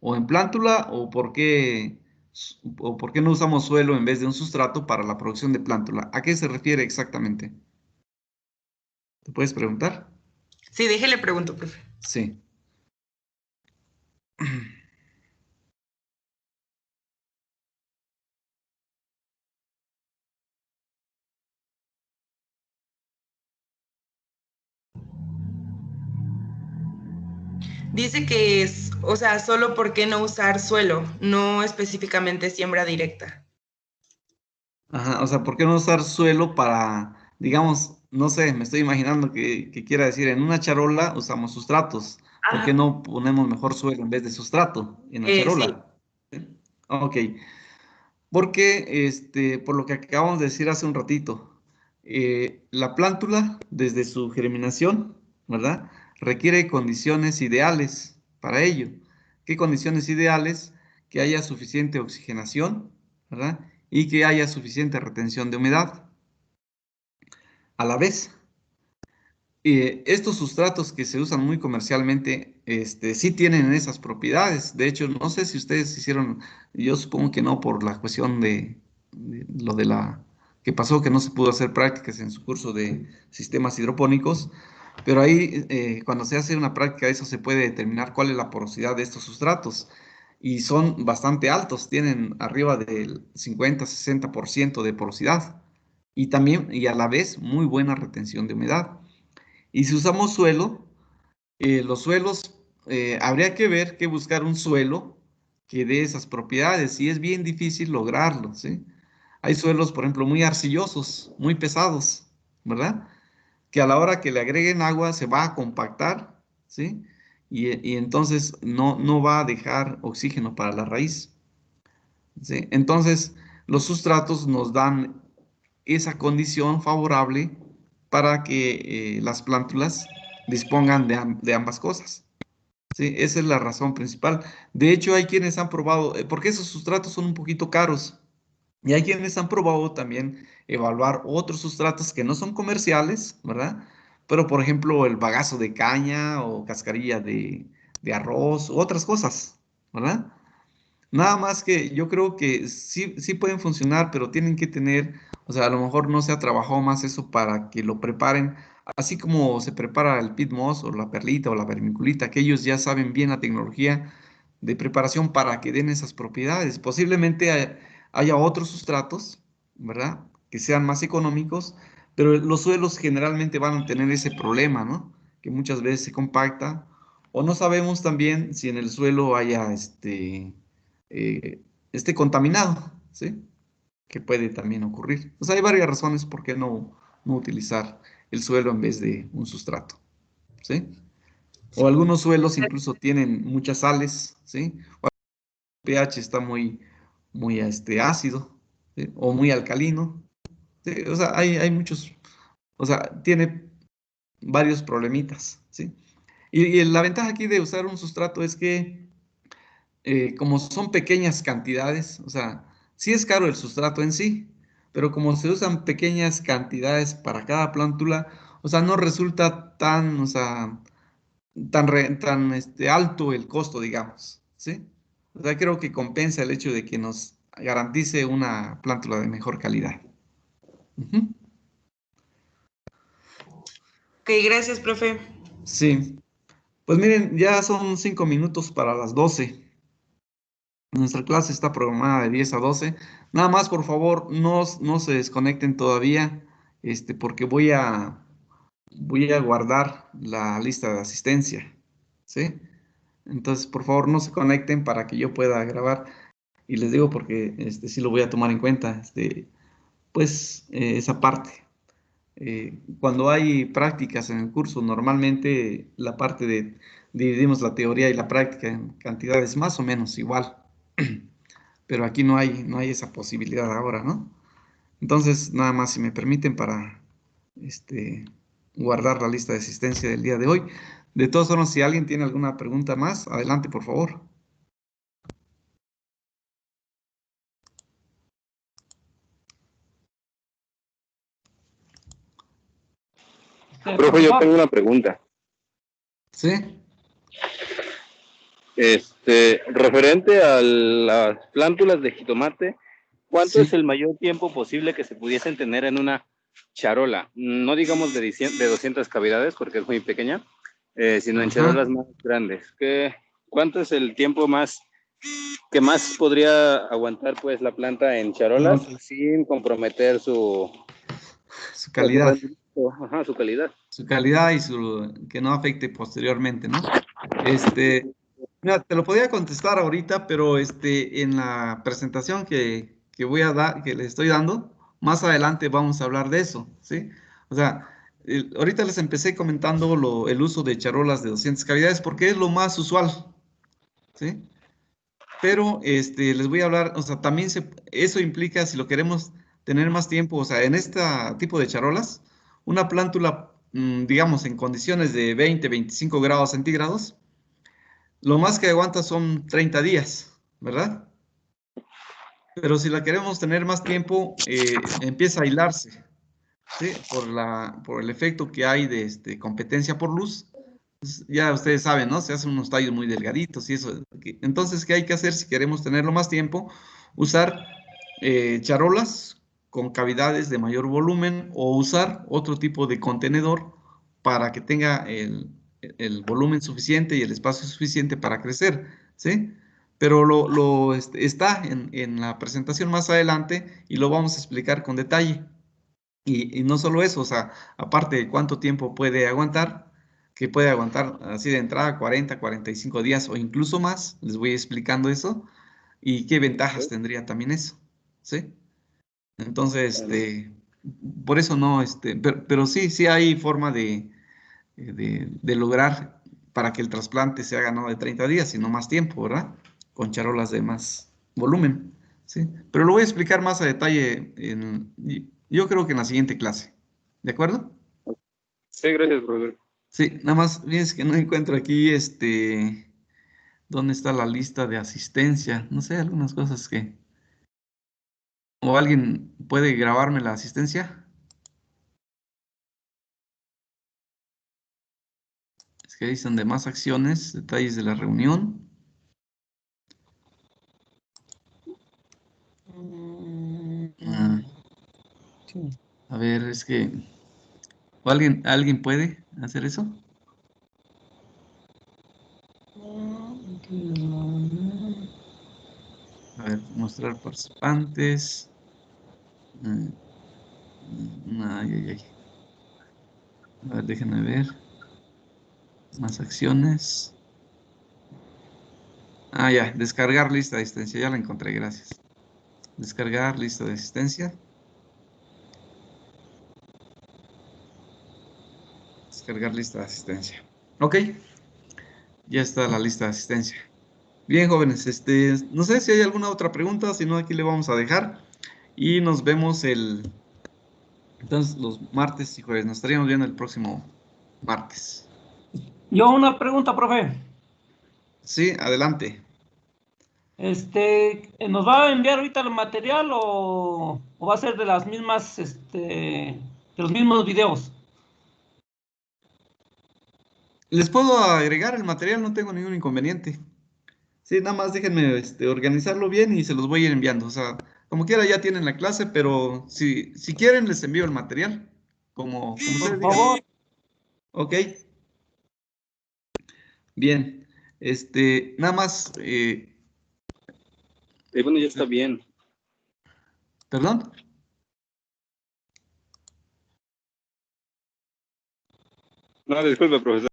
en plántula o por qué no usamos suelo en vez de un sustrato para la producción de plántula. ¿A qué se refiere exactamente? ¿Te puedes preguntar? Sí, déjele pregunto, profe. Sí. Dice que es, o sea, solo por qué no usar suelo, no específicamente siembra directa. Ajá, o sea, ¿por qué no usar suelo para, digamos, no sé, me estoy imaginando que quiera decir, en una charola usamos sustratos. ¿Por qué Ah, no ponemos mejor suelo en vez de sustrato en la sí. charola? ¿Sí? Ok, porque por lo que acabamos de decir hace un ratito, la plántula, desde su germinación, ¿verdad? Requiere condiciones ideales para ello. ¿Qué condiciones ideales? Que haya suficiente oxigenación, ¿verdad? Y que haya suficiente retención de humedad. A la vez, estos sustratos que se usan muy comercialmente, sí tienen esas propiedades. De hecho, no sé si ustedes hicieron, yo supongo que no por la cuestión de lo de la que pasó, que no se pudo hacer prácticas en su curso de sistemas hidropónicos, pero ahí cuando se hace una práctica de eso se puede determinar cuál es la porosidad de estos sustratos. Y son bastante altos, tienen arriba del 50-60% de porosidad. Y también, y a la vez, muy buena retención de humedad. Y si usamos suelo, los suelos, habría que ver que buscar un suelo que dé esas propiedades y es bien difícil lograrlo, ¿sí? Hay suelos, por ejemplo, muy arcillosos, muy pesados, ¿verdad? Que a la hora que le agreguen agua se va a compactar, ¿sí? Y entonces no va a dejar oxígeno para la raíz, ¿sí? Entonces, los sustratos nos dan esa condición favorable para que las plántulas dispongan de ambas cosas. Sí, esa es la razón principal. De hecho, hay quienes han probado, porque esos sustratos son un poquito caros, y hay quienes han probado también evaluar otros sustratos que no son comerciales, ¿verdad? Pero, por ejemplo, el bagazo de caña o cascarilla de arroz u otras cosas, ¿verdad? Nada más que yo creo que sí pueden funcionar, pero tienen que tener, o sea, a lo mejor no se ha trabajado más eso para que lo preparen, así como se prepara el pit moss o la perlita o la vermiculita, que ellos ya saben bien la tecnología de preparación para que den esas propiedades. Posiblemente haya otros sustratos, ¿verdad? Que sean más económicos, pero los suelos generalmente van a tener ese problema, ¿no? Que muchas veces se compacta, o no sabemos también si en el suelo haya esté contaminado, ¿sí? Que puede también ocurrir. O sea, hay varias razones por qué no utilizar el suelo en vez de un sustrato, ¿sí? O algunos suelos incluso tienen muchas sales, ¿sí? O el pH está muy ácido, ¿sí? O muy alcalino, ¿sí? O sea, hay muchos, o sea, tiene varios problemitas, ¿sí? Y la ventaja aquí de usar un sustrato es que como son pequeñas cantidades, o sea, sí es caro el sustrato en sí, pero como se usan pequeñas cantidades para cada plántula, o sea, no resulta tan, o sea, tan alto el costo, digamos, ¿sí? O sea, creo que compensa el hecho de que nos garantice una plántula de mejor calidad. Ujú. Ok, gracias, profe. Sí, pues miren, ya son 5 minutos para las 12. Nuestra clase está programada de 10 a 12. Nada más, por favor, no se desconecten todavía, porque voy a guardar la lista de asistencia, ¿sí? Entonces, por favor, no se conecten para que yo pueda grabar. Y les digo porque sí lo voy a tomar en cuenta, pues esa parte. Cuando hay prácticas en el curso, normalmente la parte dividimos la teoría y la práctica en cantidades más o menos igual. Pero aquí no hay esa posibilidad ahora, ¿no? Entonces, nada más si me permiten para este, guardar la lista de asistencia del día de hoy. De todas formas, si alguien tiene alguna pregunta más, adelante, por favor. Profe, yo tengo una pregunta. ¿Sí? Referente a las plántulas de jitomate, ¿cuánto es Sí. el mayor tiempo posible que se pudiesen tener en una charola? No digamos de 200 cavidades porque es muy pequeña. sino en Ajá. charolas más grandes. ¿Cuánto es el tiempo que más podría aguantar pues la planta en charolas sin comprometer su calidad? Ajá, su calidad. Su calidad y que no afecte posteriormente, ¿no? Mira, te lo podía contestar ahorita, pero en la presentación que voy a dar, que les estoy dando, más adelante vamos a hablar de eso, ¿sí? O sea, ahorita les empecé comentando el uso de charolas de 200 cavidades porque es lo más usual, ¿sí? Pero les voy a hablar, o sea, también eso implica, si lo queremos tener más tiempo, o sea, en este tipo de charolas, una plántula, digamos, en condiciones de 20, 25 grados centígrados, lo más que aguanta son 30 días, ¿verdad? Pero si la queremos tener más tiempo, empieza a hilarse, ¿sí? Por el efecto que hay de competencia por luz. Pues, ya ustedes saben, ¿no? Se hacen unos tallos muy delgaditos y eso. Entonces, ¿qué hay que hacer si queremos tenerlo más tiempo? Usar charolas con cavidades de mayor volumen o usar otro tipo de contenedor para que tenga el volumen suficiente y el espacio suficiente para crecer, ¿sí? Pero está en la presentación más adelante y lo vamos a explicar con detalle. Y no solo eso, o sea, aparte de cuánto tiempo puede aguantar, que puede aguantar así de entrada 40, 45 días o incluso más, les voy explicando eso y qué ventajas tendría también eso, ¿sí? Entonces, por eso no, pero sí, sí hay forma de lograr para que el trasplante se haga no de 30 días, sino más tiempo, ¿verdad? Con charolas de más volumen, ¿sí? Pero lo voy a explicar más a detalle yo creo que en la siguiente clase, ¿de acuerdo? Sí, gracias, profesor. Sí, nada más, fíjense que no encuentro aquí, ¿dónde está la lista de asistencia? No sé, algunas cosas ¿o alguien puede grabarme la asistencia? Es que dicen de más acciones, detalles de la reunión. Ah, a ver, es que... ¿o alguien puede hacer eso? A ver, mostrar participantes. Ay, ay, ay. A ver, déjenme ver. Más acciones. Ah, ya, descargar lista de asistencia. Ya la encontré, gracias. Descargar lista de asistencia. Descargar lista de asistencia. Ok, ya está la lista de asistencia. Bien, jóvenes, no sé si hay alguna otra pregunta, si no, aquí le vamos a dejar. Y nos vemos entonces los martes y jueves. Nos estaríamos viendo el próximo martes. Yo una pregunta, profe. Sí, adelante. ¿Nos va a enviar ahorita el material o va a ser de las mismas, de los mismos videos? Les puedo agregar el material, no tengo ningún inconveniente. Sí, nada más déjenme organizarlo bien y se los voy a ir enviando. O sea, como quiera ya tienen la clase, pero si quieren les envío el material. Como ustedes Por digan. favor. Ok, bien. Nada más, Bueno, ya está bien. ¿perdón? No, disculpe, profesor.